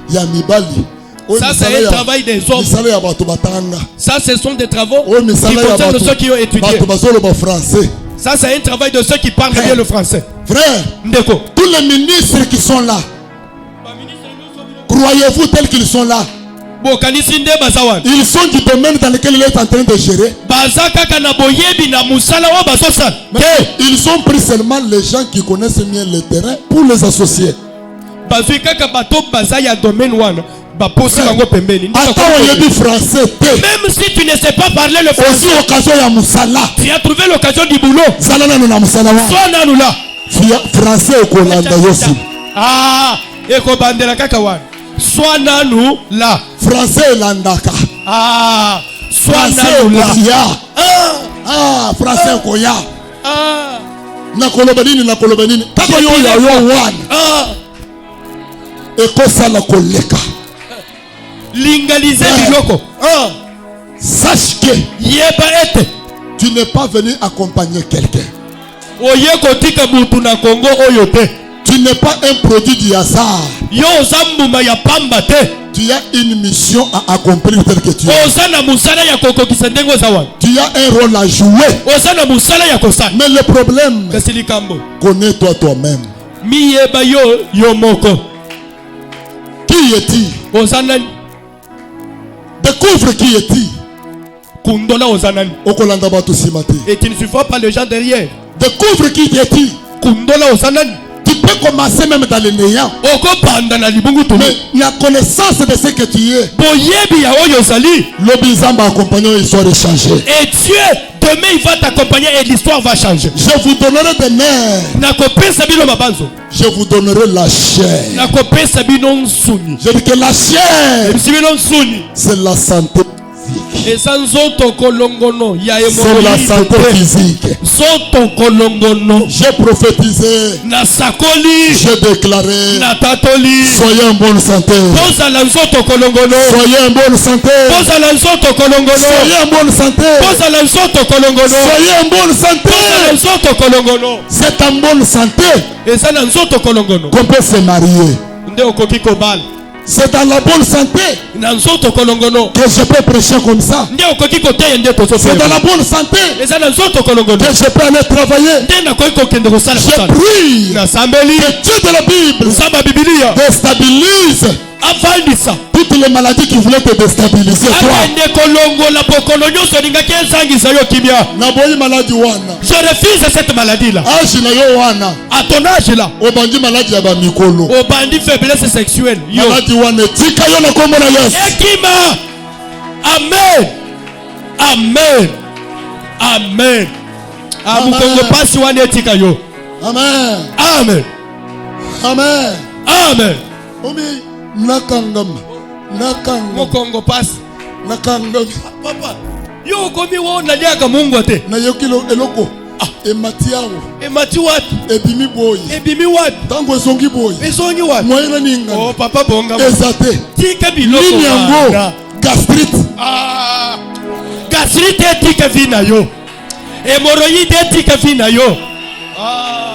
ya mibali. Oh Ça c'est un travail des hommes. misala ya bato batanga. Ça ce sont des travaux Oh qui misala ya concernent bato ceux qui ont étudié. bato bazoloba français. Ça c'est un travail de ceux qui parlent bien le français. Frère, Ndeko. tous les ministres qui sont là, croyez-vous tels qu'ils sont là? Bokanisi nde bazawan. Ils sont du domaine dans lequel il est en train de gérer. Baza kaka na boyebi na musala wa bazosala. Mais ils ont pris seulement les gens qui connaissent bien le terrain pour les associer. Bazui kaka bato baza ya domaine wana. Baposi bango pembeni. Attends, on y dit français. Même si tu ne sais pas parler le Aussi français, occasion ya musala. tu as trouvé l'occasion du boulot. Zalana na musala wa. Sois nanu là. Français au Kolanda yosi. Ah, eko bandela kaka wana. Sois nanu là. Français landaka. Ah, sois Français nanu là. Ah, français koya. Ah, Nakoloba nini. Kako yo wan. ah. Ekosala koleka. Lingaliser biloko. Ah, Sache que yeba ete. tu n'es pas venu accompagner quelqu'un. Oye kotika mutu na Congo oyo te. Tu n'es pas un produit du hasard. Yo zambuma ya pamba te. Tu as une mission à accomplir tel que tu es. Oza na musala ya kokokisa ndengo za wana. Tu as un rôle à jouer. Oza na musala ya kosala. Mais le problème, Kasi likambo. connais-toi toi-même. Miyeba yo moko. Qui es-tu? Oza nani? Découvre qui es-tu. Kundola oza nani? Okolanda bato simate. Et tu ne suivras pas les gens derrière. Découvre qui es-tu. Kundola oza nani? Tu peux commencer même dans le néant. Oko panda na libungu tulu. Mais la connaissance de ce que tu es. Boyebi ya oyo zali. L'obizamba accompagnant une histoire changée. Et Dieu, demain il va t'accompagner et l'histoire va changer. Je vous donnerai des nerfs. Nakopesa bino mabanzo. Je vous donnerai la chair. Nakopesa bino nsuni. Je dis que la chair, Ebisi bino nsuni. c'est la santé physique. Eza nzoto kolongono ya C'est la santé physique. Nzoto kolongono. J'ai prophétisé. Na sakoli. J'ai déclaré. Na tatoli. Soyez en bonne santé. Kozala nzoto kolongono. Soyez en bonne santé. Kozala nzoto kolongono. Soyez en bonne santé. Kozala nzoto kolongono. Soyez en bonne santé. Kozala nzoto kolongono. C'est en bonne santé Eza na nzoto kolongono. qu'on peut se marier. Nde okoki kobala. C'est dans la bonne santé Na nzoto kolongono. que je peux prêcher comme ça. Nde okoki koteya nde C'est dans tozopeya. la bonne santé Eza na nzoto kolongono. que je peux aller travailler. Nde nakoki kokende kosala Je kosala. prie Nasambeli. que Dieu de la Bible Nzamba Bibilia. déstabilise Avandisa. toutes les maladies qui voulaient te déstabiliser. Toi, Akende kolongola bokolo nyonso lingaki ezangisa yo kimia. naboyi maladie wana. Je refuse cette maladie là. Âge na yo wana. À ton âge là. Obandi maladie ya ba mikolo. Obandi faiblesse sexuelle. Yo. Maladie wana tika yo na kombo na Yesu. Ekima. Amen. Amen. Amen. Amukongo pasi wana etika yo. Amen. Amen. Amen. Amen. Omi nakangam. Nakangam. Mokongo pasi. Nakangam. Papa. Yo komi wo naliaka Mungu ate. Na yokilo eloko. Ematiawo. Emati wapi? Ebimi boy. Ebimi wapi? Tango esongi boy. Esongi wapi? Moyela ninga. Oh papa bonga. Ezate. Tika biloko. Nini yango? wana. Gastrite. Ah. Gastrite tika vina yo. Hémorroïde tika vina yo. Ah.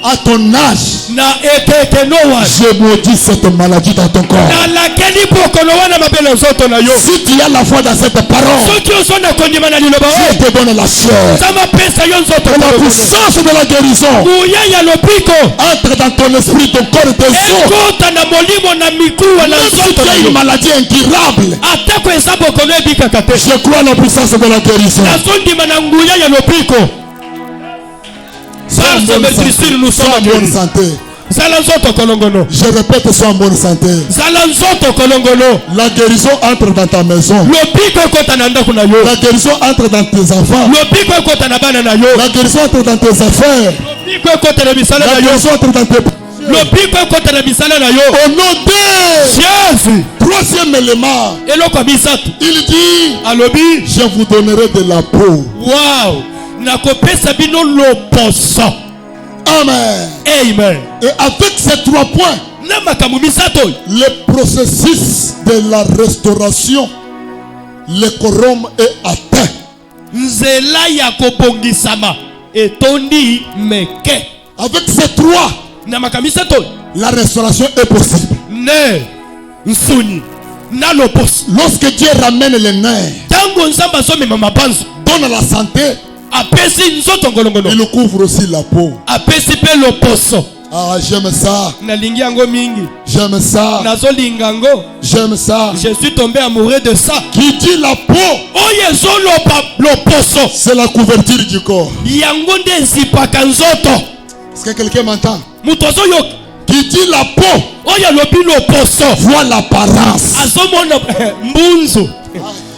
À ton âge, na etekeno wana je maudis cette maladie dans ton corps. nalakeli bokono wana mabele nzoto na yo. Si tu as la foi dans cette parole, soki ozo na kondima na liloba Dieu te donne la chair. nzambe apesa yo nzoto Et la kolokono. puissance de la guérison nguya ya lobiko entre dans ton esprit, ton corps et tes os. ekota na molimo na mikuwa na Même si nzoto tu na as une yo maladie incurable, atako eza bokono ebikaka te. je crois à la puissance de la guérison. nazondima na nguya ya lobiko. Sois en bonne santé. Sois en bonne santé. zala nzoto kolongono. Je répète, sois en bonne santé. zala nzoto kolongono. La guérison entre dans ta maison. lobiko ekota na ndako na yo. La guérison entre dans tes enfants. lobiko ekota na bana na yo. La guérison entre dans tes affaires. lobiko ekota na misala La na yo. guérison entre dans tes... lobiko ekota na misala na yo. Au nom de Jésus. troisième élément, eloko ya misato il dit, alobi je vous donnerai de la peau. wow nakopesa bino loposo. Amen. Amen. Et avec ces 3 points, na makambo misato oyo le processus de la restauration, le quorum est atteint. nzela ya kobongisama etondi meke. Avec ces 3, na makambo misato oyo la restauration est possible. ne nsuni na loposo. Lorsque Dieu ramène les nerfs, ntango nzambe azomema mabanzo donne la santé, apesi nzoto ngolongono il couvre aussi la peau. apesi mpe loposo. Ah, j'aime ça. nalingi yango mingi J'aime ça. nazolinga yango. J'aime ça. je suis tombé amoureux de ça. Qui dit la peau, oyo ezolopa loposo c'est la couverture du corps. yango nde ezipaka nzoto. Est-ce que quelqu'un m'entend? moto azoyoka Qui dit la peau, oyo alobi loposo voit l'apparence. azomona mbunzu.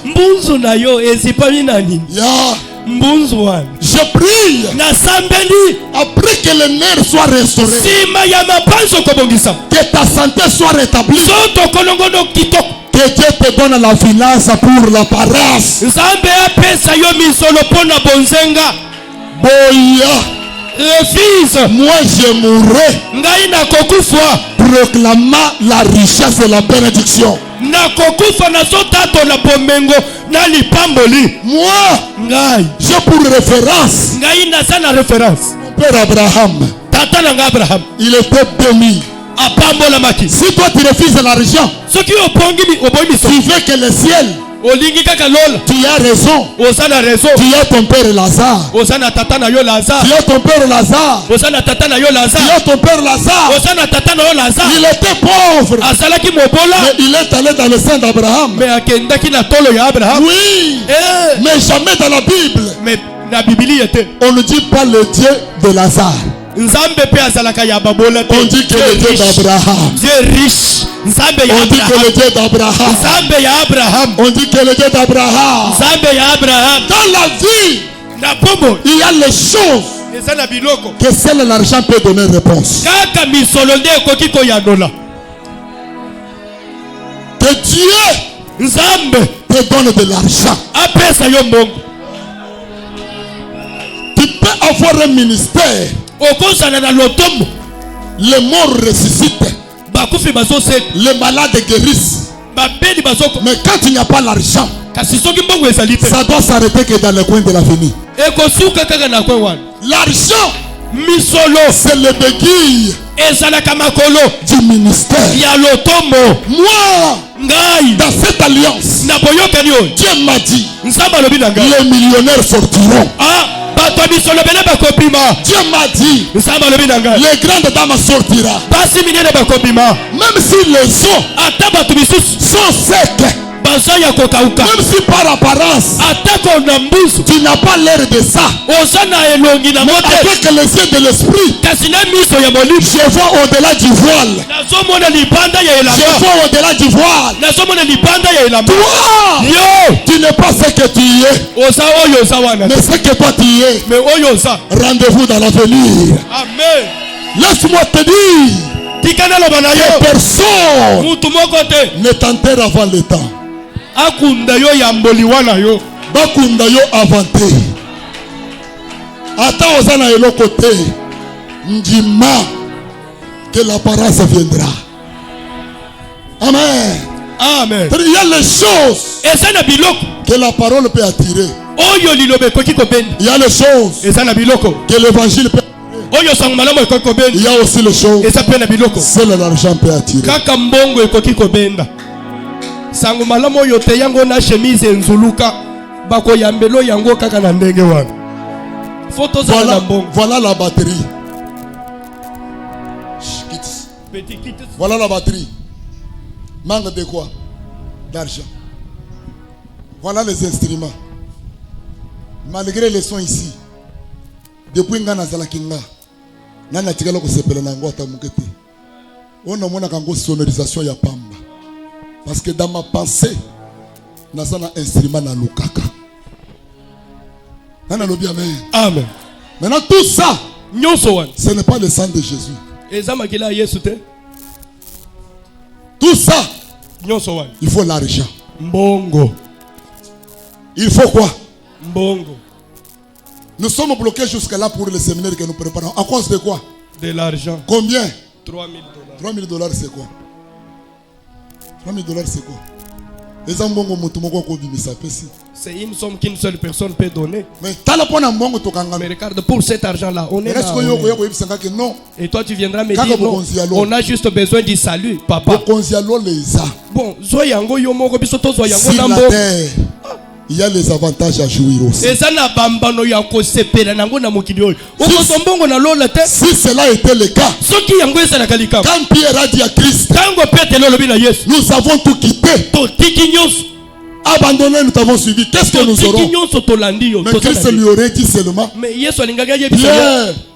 mbunzu na yo ezipami na nini? Yeah. mbunzu wana Je prie, nasambeli après que les nerfs soient restaurés, nsima ya mabanzo kobongisa que ta santé soit rétablie, nzoto kolongono kitoko. que Dieu te donne la finance pour l'apparence. nzambe apesa yo misolo mpo na bonzenga. Boya, refuse moi je mourrai ngai nakokufa. proclamant la richesse et la bénédiction. nakokufa nazotatola bomengo na lipamboli. Moi, ngai j'ai pour référence ngai naza na référence mon père Abraham. tata na ngai abraham Il était béni. apambolamaki. Si toi tu refuses l'argent, soki oboyi miso tu veux que le ciel, olingi kaka lola tu as raison. oza na réseau. Tu as ton père Lazare. oza na tata na yo lazare. Tu as ton père Lazare. oza na tata na yo Tu lazare. as ton père Lazare. oza na tata na yo lazare. Il était pauvre, azalaki mobola mais il est allé dans le sein d'Abraham. me akendaki na tolo ya abraham. Oui, Eh, mais jamais dans la Bible, me na bibili ete on ne dit pas le Dieu de Lazare. nzambe mpe azalaka ya babola te. On dit que le Dieu d'Abraham. Dieu riche. nzambe ya On dit que abraham. le Dieu d'Abraham. nzambe ya abraham. On dit que le Dieu d'Abraham. nzambe ya abraham. Dans la vie, na pombo il y a les choses eza na biloko que seul l'argent peut donner réponse. kaka misolo nde ekoki koyandola. Que Dieu nzambe te donne de l'argent. apesa yo mbongo. Tu peux avoir un ministère. okozala na lotombo Les morts ressuscitent. bakufi bazoseka Les malades guérissent. babeli bazoko. Mais quand il n'y a pas l'argent, kasi soki mbongo ezali te ça doit s'arrêter que dans le coin de l'avenir. ekosuka kaka na kwe wana. L'argent, misolo c'est le béguille ezalaka makolo du ministère. ya lotombo. Moi, ngai dans cette alliance, na boyokani oyo Dieu m'a dit, nzambe alobi na ngai les millionnaires sortiront. bato ya misolo bele bakobima. Dieu m'a dit, nzambe alobi na ngai les grandes dames sortiront. basi minene bakobima. Même si les eaux ata bato misusu sont secs, baza ya kokauka. même si par apparence, atako na mbusu tu n'as pas l'air de ça, oza na elongi na mais mote avec les yeux de l'esprit, kasi na miso ya molimo je vois au-delà du voile. nazomona libanda ya Je elamba. vois au-delà du voile. nazomona libanda ya elamba. Toi, yo tu n'es pas ce que tu es, oza oyo oza wana mais ce que toi tu es. me oyo oza. Rendez-vous dans l'avenir. amen. Laisse-moi te dire, tikana loba na yo personne mutu moko te ne t'enterre avant le temps. akunda yo ya mboli wana yo. Bakunda yo avant te. Ata ozana eloko te. Ndima que l'apparence viendra. Amen. amen. Il y a les choses eza na biloko que la parole peut attirer. oyo liloba ekoki kobenda. Il y a les choses eza na biloko que l'évangile peut Oyo sango malamu ekoki kobenda. Il y a aussi les choses. Eza pe na biloko. Seul l'argent peut attirer. Kaka mbongo ekoki kobenda. Sango malamu oyo te yango na chemise nzuluka. Bako yambelo yango kaka na ndenge wana. Photo za na mbongo. Voilà la batterie. Petit kit. Voilà la batterie. Manque de quoi? D'argent. Voilà les instruments. Malgré les sons ici, depuis que Nazala Kinga, Nana Tigalo ko sepela nango atamukete. On a mona kango sonorisation ya pamba. Parce que dans ma pensée, Nazala instrument na lukaka. Nana lobi amen. Amen. Maintenant tout ça, ce n'est pas le sang de Jésus. Ezamakila Yesu te. Tout ça, Nyoso il faut l'argent. Mbongo. Il faut quoi? Mbongo. Nous sommes bloqués jusqu'à là pour le séminaire que nous préparons. À cause de quoi? De l'argent. Combien? 3 000 $. 3 000 $, c'est quoi? 3 000 $, c'est quoi? Les ambongo mutumoko ko bimisa pesi. C'est une somme qu'une seule personne peut donner. Mais tala pona mbongo to kanga. Mais regarde, pour cet argent-là, on est là. Non. Et toi, tu viendras me dire non. On a juste besoin du salut, papa. Bon, zoyango yomoko bisoto zoyango nambo. Il y a les avantages à jouir aussi. Si cela était le cas, quand Pierre a dit à Christ, nous avons tout quitté, abandonné, nous t'avons suivi. Qu'est-ce que nous aurons? Mais Christ lui aurait dit seulement,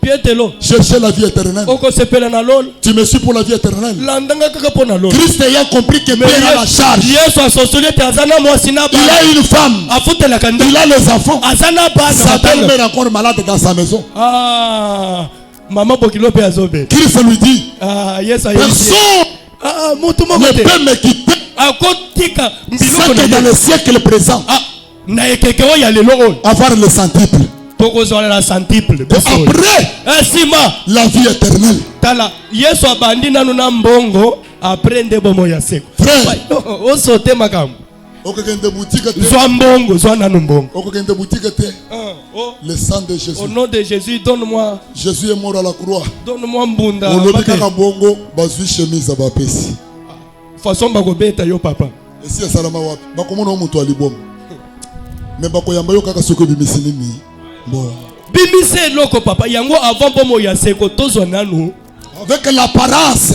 Pierre, cherchez la vie éternelle. Tu me suis pour la vie éternelle. Christ ayant compris que Pierre a la charge, il a une femme, il a les enfants, sa belle-mère encore malade dans sa maison. Christ lui dit, personne ne peut me quitter. C'est que dans le siècle présent, avoir le centuple. Après, la vie éternelle. Le sang de Jésus. Au nom de Jésus, donne-moi. Jésus est mort à la croix. Donne-moi mbunda. Façon bakobeta yo papa. Esi salama wapi? Bakomona omuntu alibom. Mais bakoyamba yo kaka soko bimisini ni. Bon. Bimise loko papa yango avant bomo ya seko tozona nous. Avec l'apparence.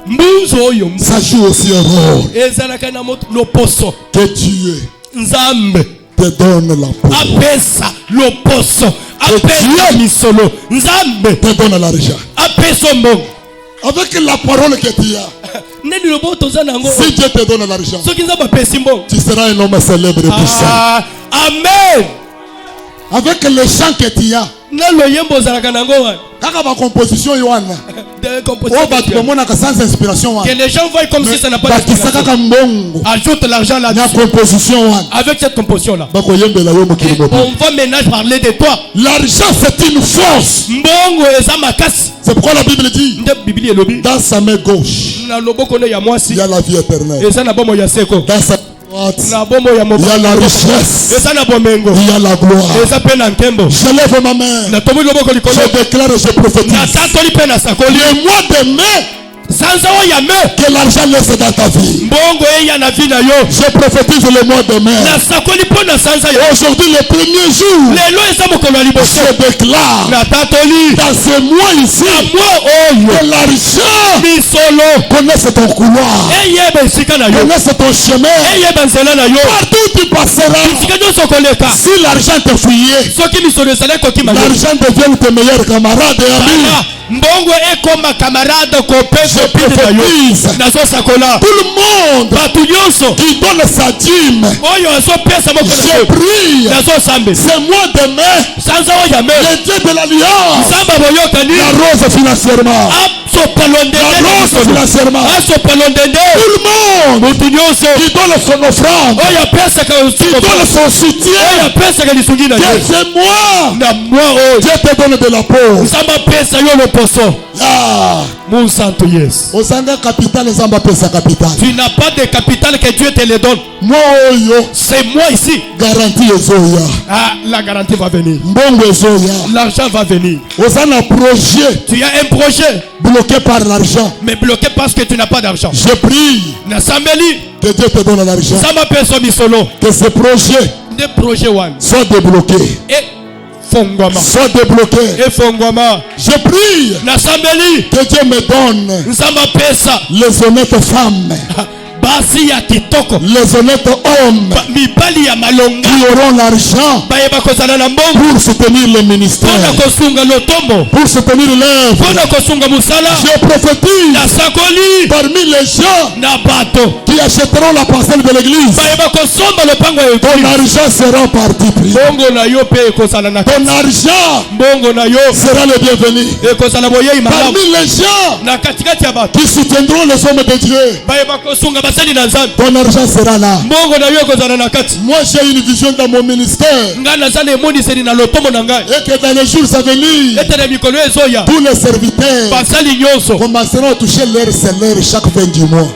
Mbunzo yo. Ça joue aussi un rôle. Ezalaka na moto loposo. Que Dieu Nzambe te donne la parole. Apesa loposo. Apesa misolo. Nzambe te donne l'argent. Apesa mbongo. Avec la parole que tu as. Si Dieu te donne l'argent, tu seras un homme célèbre et puissant. Amen. Avec les chants que tu as, kaka ba composition yoana. Sans inspiration. Que les gens voient comme si ça n'a pas d'inspiration. Ajoute l'argent là-dessus. Avec cette composition là. On va maintenant parler de toi. L'argent c'est une force. C'est pourquoi la Bible dit, dans sa main gauche, il y a la vie éternelle. Dans sa droite, il y a la richesse, il y a la gloire. Je lève ma main, je déclare et je prophétise. Le mois de mai, que l'argent laisse dans ta vie. Je prophétise le mois de mai. Aujourd'hui, le premier jour, je déclare dans ce mois ici que l'argent connaisse ton couloir, connaisse ton chemin. Partout où tu passeras, si l'argent te fouillait, l'argent devient tes meilleurs camarades et amis. Mbongo eko ma camarade kopesa prophétise. Tout le monde qui donne sa dîme, je prie ce mois de mai, le Dieu de l'Alliance l'arrose financièrement. la grosse financièrement. Tout le monde qui donne son offrande, qui donne son soutien, que c'est moi. Dieu te donne de la pauvre. Ah. Osanga capital, capital. Tu n'as pas de capital que Dieu te le donne. C'est moi ici. Garantie Ezoya. Ah, la garantie va venir. Mbongo Ezoya. L'argent va venir. Osana projet. Tu as un projet. Bloqué par l'argent. Mais bloqué parce que tu n'as pas d'argent. Je prie. Que Dieu te donne l'argent. Que ce projet soit débloqué. Soit débloqué. Je prie que Dieu me donne les honnêtes femmes, les honnêtes hommes qui auront l'argent pour soutenir le ministère, pour soutenir l'œuvre. Je prophétise parmi les gens qui achèteront la parcelle de l'église, ton argent sera parti pris. Ton argent sera le bienvenu. Parmi les gens qui soutiendront les hommes de Dieu, ton argent sera là. Moi j'ai une vision dans mon ministère, et que dans les jours à venir, tous les serviteurs commenceront à toucher leur salaire chaque fin du mois.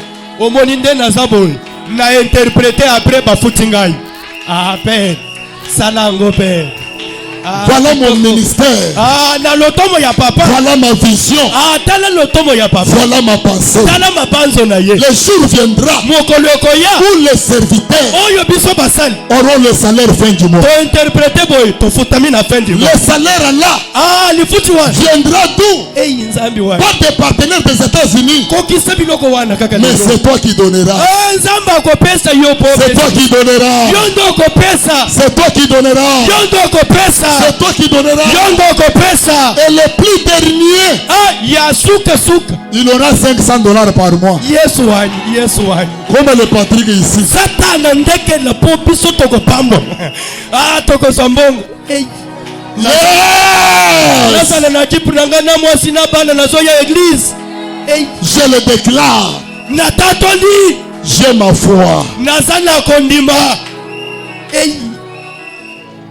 Voilà mon ministère. Voilà ma vision. Voilà ma pensée. Le jour viendra où les serviteurs auront le salaire fin du mois. Le salaire là viendra d'où? Pas des partenaires des États-Unis. Mais c'est toi qui donneras. C'est toi qui donneras. C'est toi qui donneras. C'est toi qui donneras. Et le plus dernier, il aura $500 par mois. Comme le Patrick ici. Je le déclare. J'ai ma foi.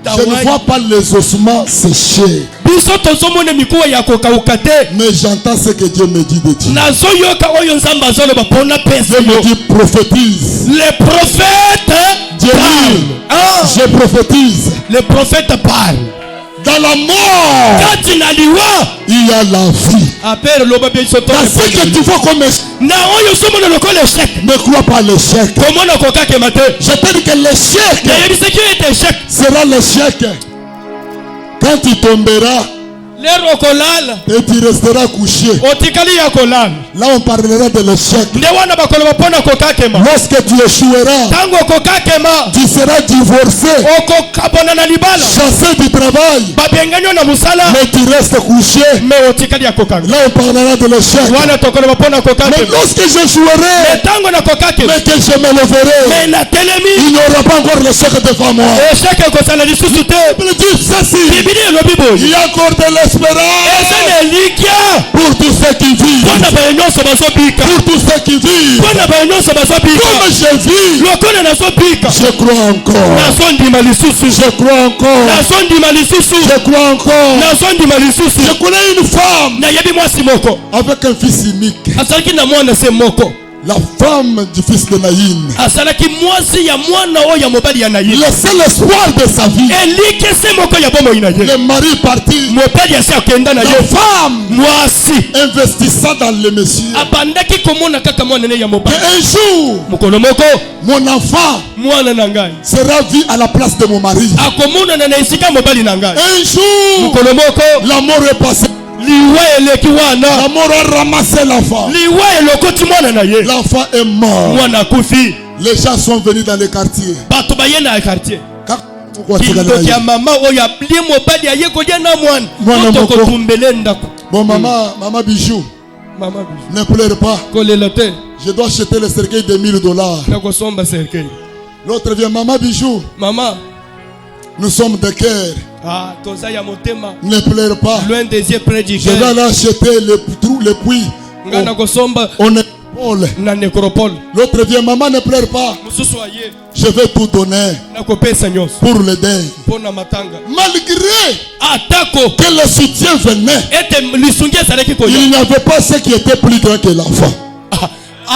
Je ne vois pas les ossements séchés. Mais j'entends ce que Dieu me dit de dire. Dieu me dit prophétise. Les prophètes parlent. Je prophétise. Les prophètes parlent. Dans la mort, il y a la vie. Dans ce que tu vois comme échec, ne crois pas l'échec. Je te dis que l'échec sera l'échec quand tu tomberas et tu resteras couché. Là on parlera de l'échec. Lorsque tu échoueras, tu seras divorcé, chassé du travail, mais tu restes couché. Là on parlera de l'échec. Mais lorsque j'échouerai, mais que je me leverai, il n'y aura pas encore l'échec devant moi. Il y a encore de l'espérance pour tous ceux qui vivent. Pour tous ceux qui vivent. Comme je vis, je crois encore. Je crois encore. Je crois encore. Je connais une femme avec un fils unique. La femme du fils de Naïm. Le seul espoir de sa vie. Le mari parti. La femme investissant dans le monsieur. Et un jour, mon enfant sera vu à la place de mon mari. Un jour, l'amour est passé. L'amour a ramassé l'enfant. L'enfant est mort. Les gens sont venus dans les quartiers. Bon, maman Bijou, ne pleure pas. Je dois acheter le cercueil de $1000. L'autre vient, maman Bijou. Maman, nous sommes de cœur. Ne pleure pas. Loin des yeux près du cœur. Je vais aller acheter le puits Ngana kosomba on nécropole. na nécropole. L'autre vient, maman ne pleure pas. Mususu aye Je vais tout donner na kopesa nyonso pour le deuil. pona matanga. Malgré Atako que le soutien venait, ete lisungi ezalaki koya. il n'y avait pas ce qui était plus grand que l'enfant.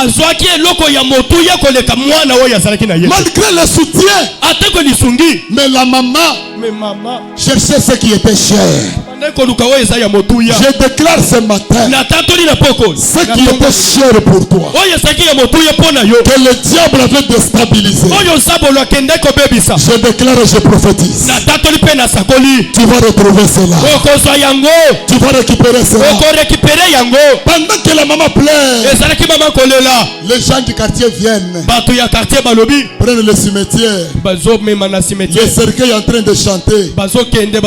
Azwaki eloko ya motuya koleka mwana oyo azalaki na ye. Malgré le soutien, Atako lisungi mais la maman me mama cherchait ce qui était cher. bande koluka oyo eza ya motuya. Je déclare ce matin, Na tatoli na poko ce qui était cher pour toi, oyo ezalaki ya motuya pona yo que le diable avait déstabilisé. oyo nzabolo akende kobebisa. Je déclare et je prophétise. Na tatoli mpe na sakoli Tu vas retrouver cela. okozwa yango Tu vas récupérer cela. okorekipere yango. Pendant que la maman pleure, Ezalaki mama kolela les gens du quartier viennent, bato ya quartier balobi prennent le cimetière. bazomema na Le cimetière cercueil est en train de chanter. bazokende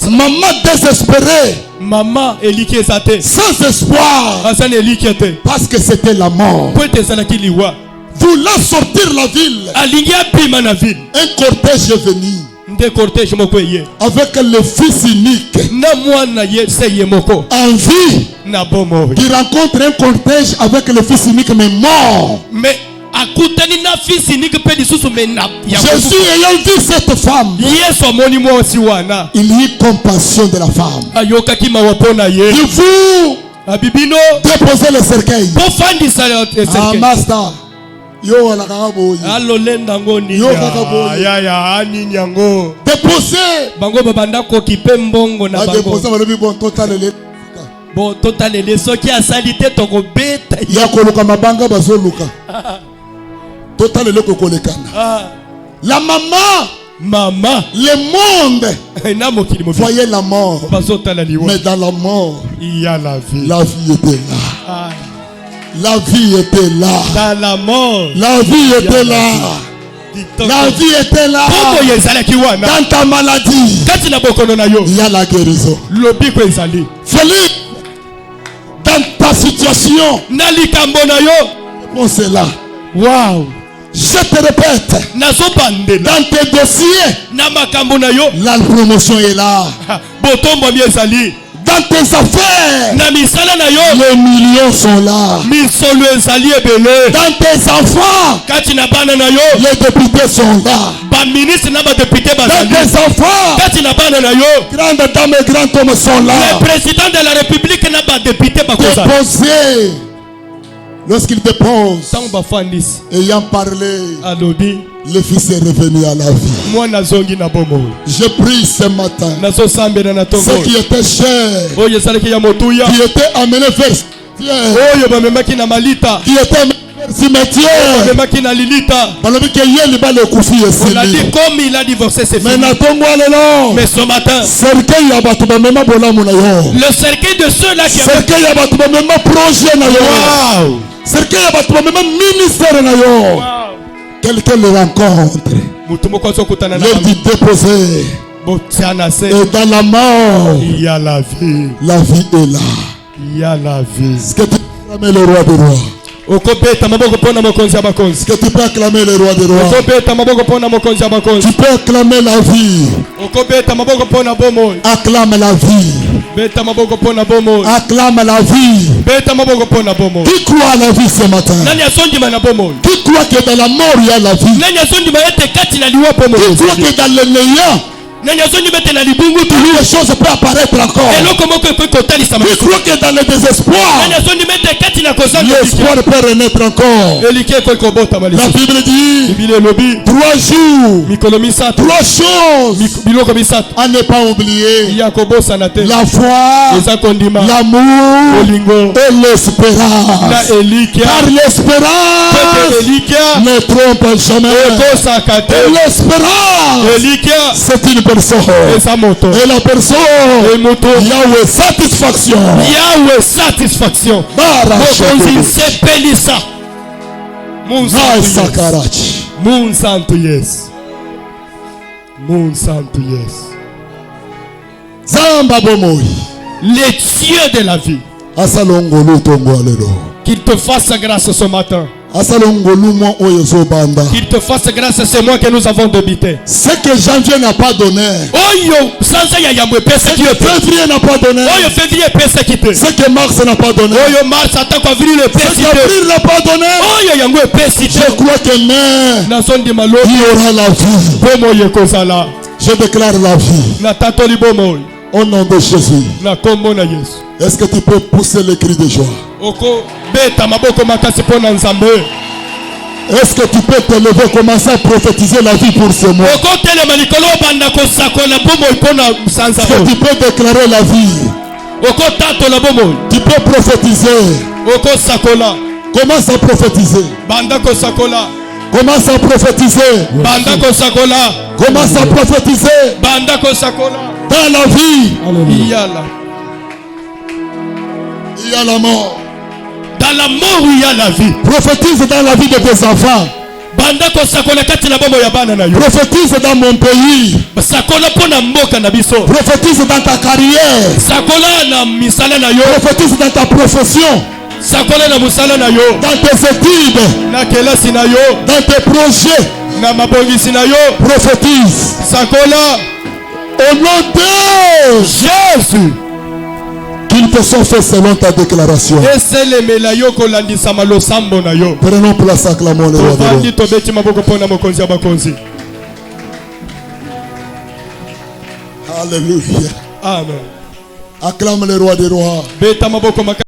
Maman désespérée, mama eliki eza te sans espoir, aza na eliki te parce que c'était la mort. po ete ezalaki liwa Voulant sortir la ville, alingi abima na ville un cortège est venu nde cortège moko eye avec le fils unique na mwana ye se ye moko en vie na bomoi qui rencontre un cortège avec le fils unique mais mort. mais akutani na fils unique mpe lisusu me na ya Jésus ayant vu cette femme, yesu amoni mwasi wana il y eut compassion de la femme. ayokaki mawa mpo na ye. Il vous abibino déposez le cercueil. bofandisa Ah, eserke master. Yo, la karaboyi. alolenda ngo Yo, kaka boye. ya anini yango Déposez. bango babanda kokipe mbongo na Ah, déposez, bango malobi bon total le. bo totalele soki asali te tokobeta ye. Ya koluka mabanga bazoluka. Total le kokolekana. Ah, La maman, mama le monde na mokili mobili voyait la mort. bazotala liwa Mais dans la mort, ya la vie. la vie était là. Ah, La vie était là. dans la mort La vie était là. La vie était là. pombo ye ezalaki wana Dans ta maladie, kati na bokono na yo il y a la guérison. lobiko ezali Philippe, dans ta situation, na likambo na yo. on c'est là. Wow, Je te répète, nazobandela dans tes dossiers, na makambo na yo. la promotion est là. Ah, botombwami ezali Dans tes affaires, na misala na yo. les millions sont là. Misolo ezali ebele Dans tes enfants, kati na bana na yo. les députés sont là. baministre na badepute Dans bazali tes enfants, kati na bana na yo. grandes dames et grands hommes sont là. Le président de la république na badepute bakozala Déposés. Lorsqu'il dépose, ntango bafandisi ayant parlé, alobi le fils est revenu à la vie. mwana azongi na bomoi. Je prie ce matin. nazosambela na tongo Ce qui était cher, oyo ezalaki ya motuya qui était amené vers cimetière, oyo bamemaki na malita qui était amené vers cimetière, bamemaki na lilita balobi ke ye libala ekufi on a dit esili. comme il a divorcé c'est Mais fini. na tongo lelo, Mais ce matin cercueil ya bato bamema bolamu na yo, le cercueil de ceux-là qui avaient cercueil ya bato bamema projet na yo, wow. cercueil ya bato bamema ministère na yo. Quelqu'un le rencontre, mutu moko azokutana na leur dit déposer. botia na se. Et dans la mort, Il y a la vie, la vie est là. il y a la vie. Est-ce que tu peux acclamer le roi des rois? okobeta maboko mpona mokonzi ya Est-ce bakonzi. que tu peux acclamer le roi des rois? okobeta maboko mpona mokonzi ya bakonzi. Tu peux acclamer la vie. okobeta maboko mpona bomoi. Acclame la vie. beta maboko mpona bomoi. Acclame la vie. beta maboko mpona bomoi. Qui croit à la vie ce matin? nani azondima na bomoi? Qui croit que dans la mort il y a la vie? nani azondima ete kati na liwa Qui bomoi? croit que dans le néant nani azondima ete na libungutu quelque chose peut apparaître encore? eloko moko ekoki kotalisama. Qui croit que dans le désespoir nani azondima ete kati na kozanga l'espoir peut renaître encore? eliki ekoki kobotama La lisusu. Bible dit bibili elobi 3 jours, mikolo misato 3 choses biloko misato à ne pas oublier: ya kobosana te la foi, eza kondima l'amour bolingo et l'espérance. na elikia Car pete l'espérance elikia ne trompe jamais. ekosaka Et te. l'espérance, elikia c'est une personne. eza moto Et la personne, emoto Yahweh, satisfaction. yawe satisfaction mokonzi nsepelisa Sakarachi. munsantu yes munsantu yes. Zamba bomoi. Les dieux de la vie Asalongolo tongo alelo. qu'il te fasse grâce ce matin. Qu'il te fasse grâce à ces mois que nous avons débuté. Ce que janvier n'a pas donné. Ce que février n'a pas donné. Ce que mars n'a pas donné. Ce qu'avril n'a pas donné. Je crois que mai, il y aura la vie. Je déclare la vie. Au nom de Jésus. Est-ce que tu peux pousser les cris de joie? Est-ce que tu peux te lever, commencer à prophétiser la vie pour ce mois? Est-ce que tu peux déclarer la vie? Tu peux prophétiser. Commence à prophétiser. Commence à prophétiser. Commence à prophétiser. Dans la vie, il y a la mort. Dans la mort, il y a la vie. Prophétise dans la vie de tes enfants. Prophétise dans mon pays. Prophétise dans ta carrière. Prophétise dans ta profession. Dans tes études. Dans tes projets. Prophétise. Au nom de Jésus. Qu'ils te sont faits selon ta déclaration. Prenons place, acclamons le roi des rois. Alléluia. Amen. Acclame le roi des rois.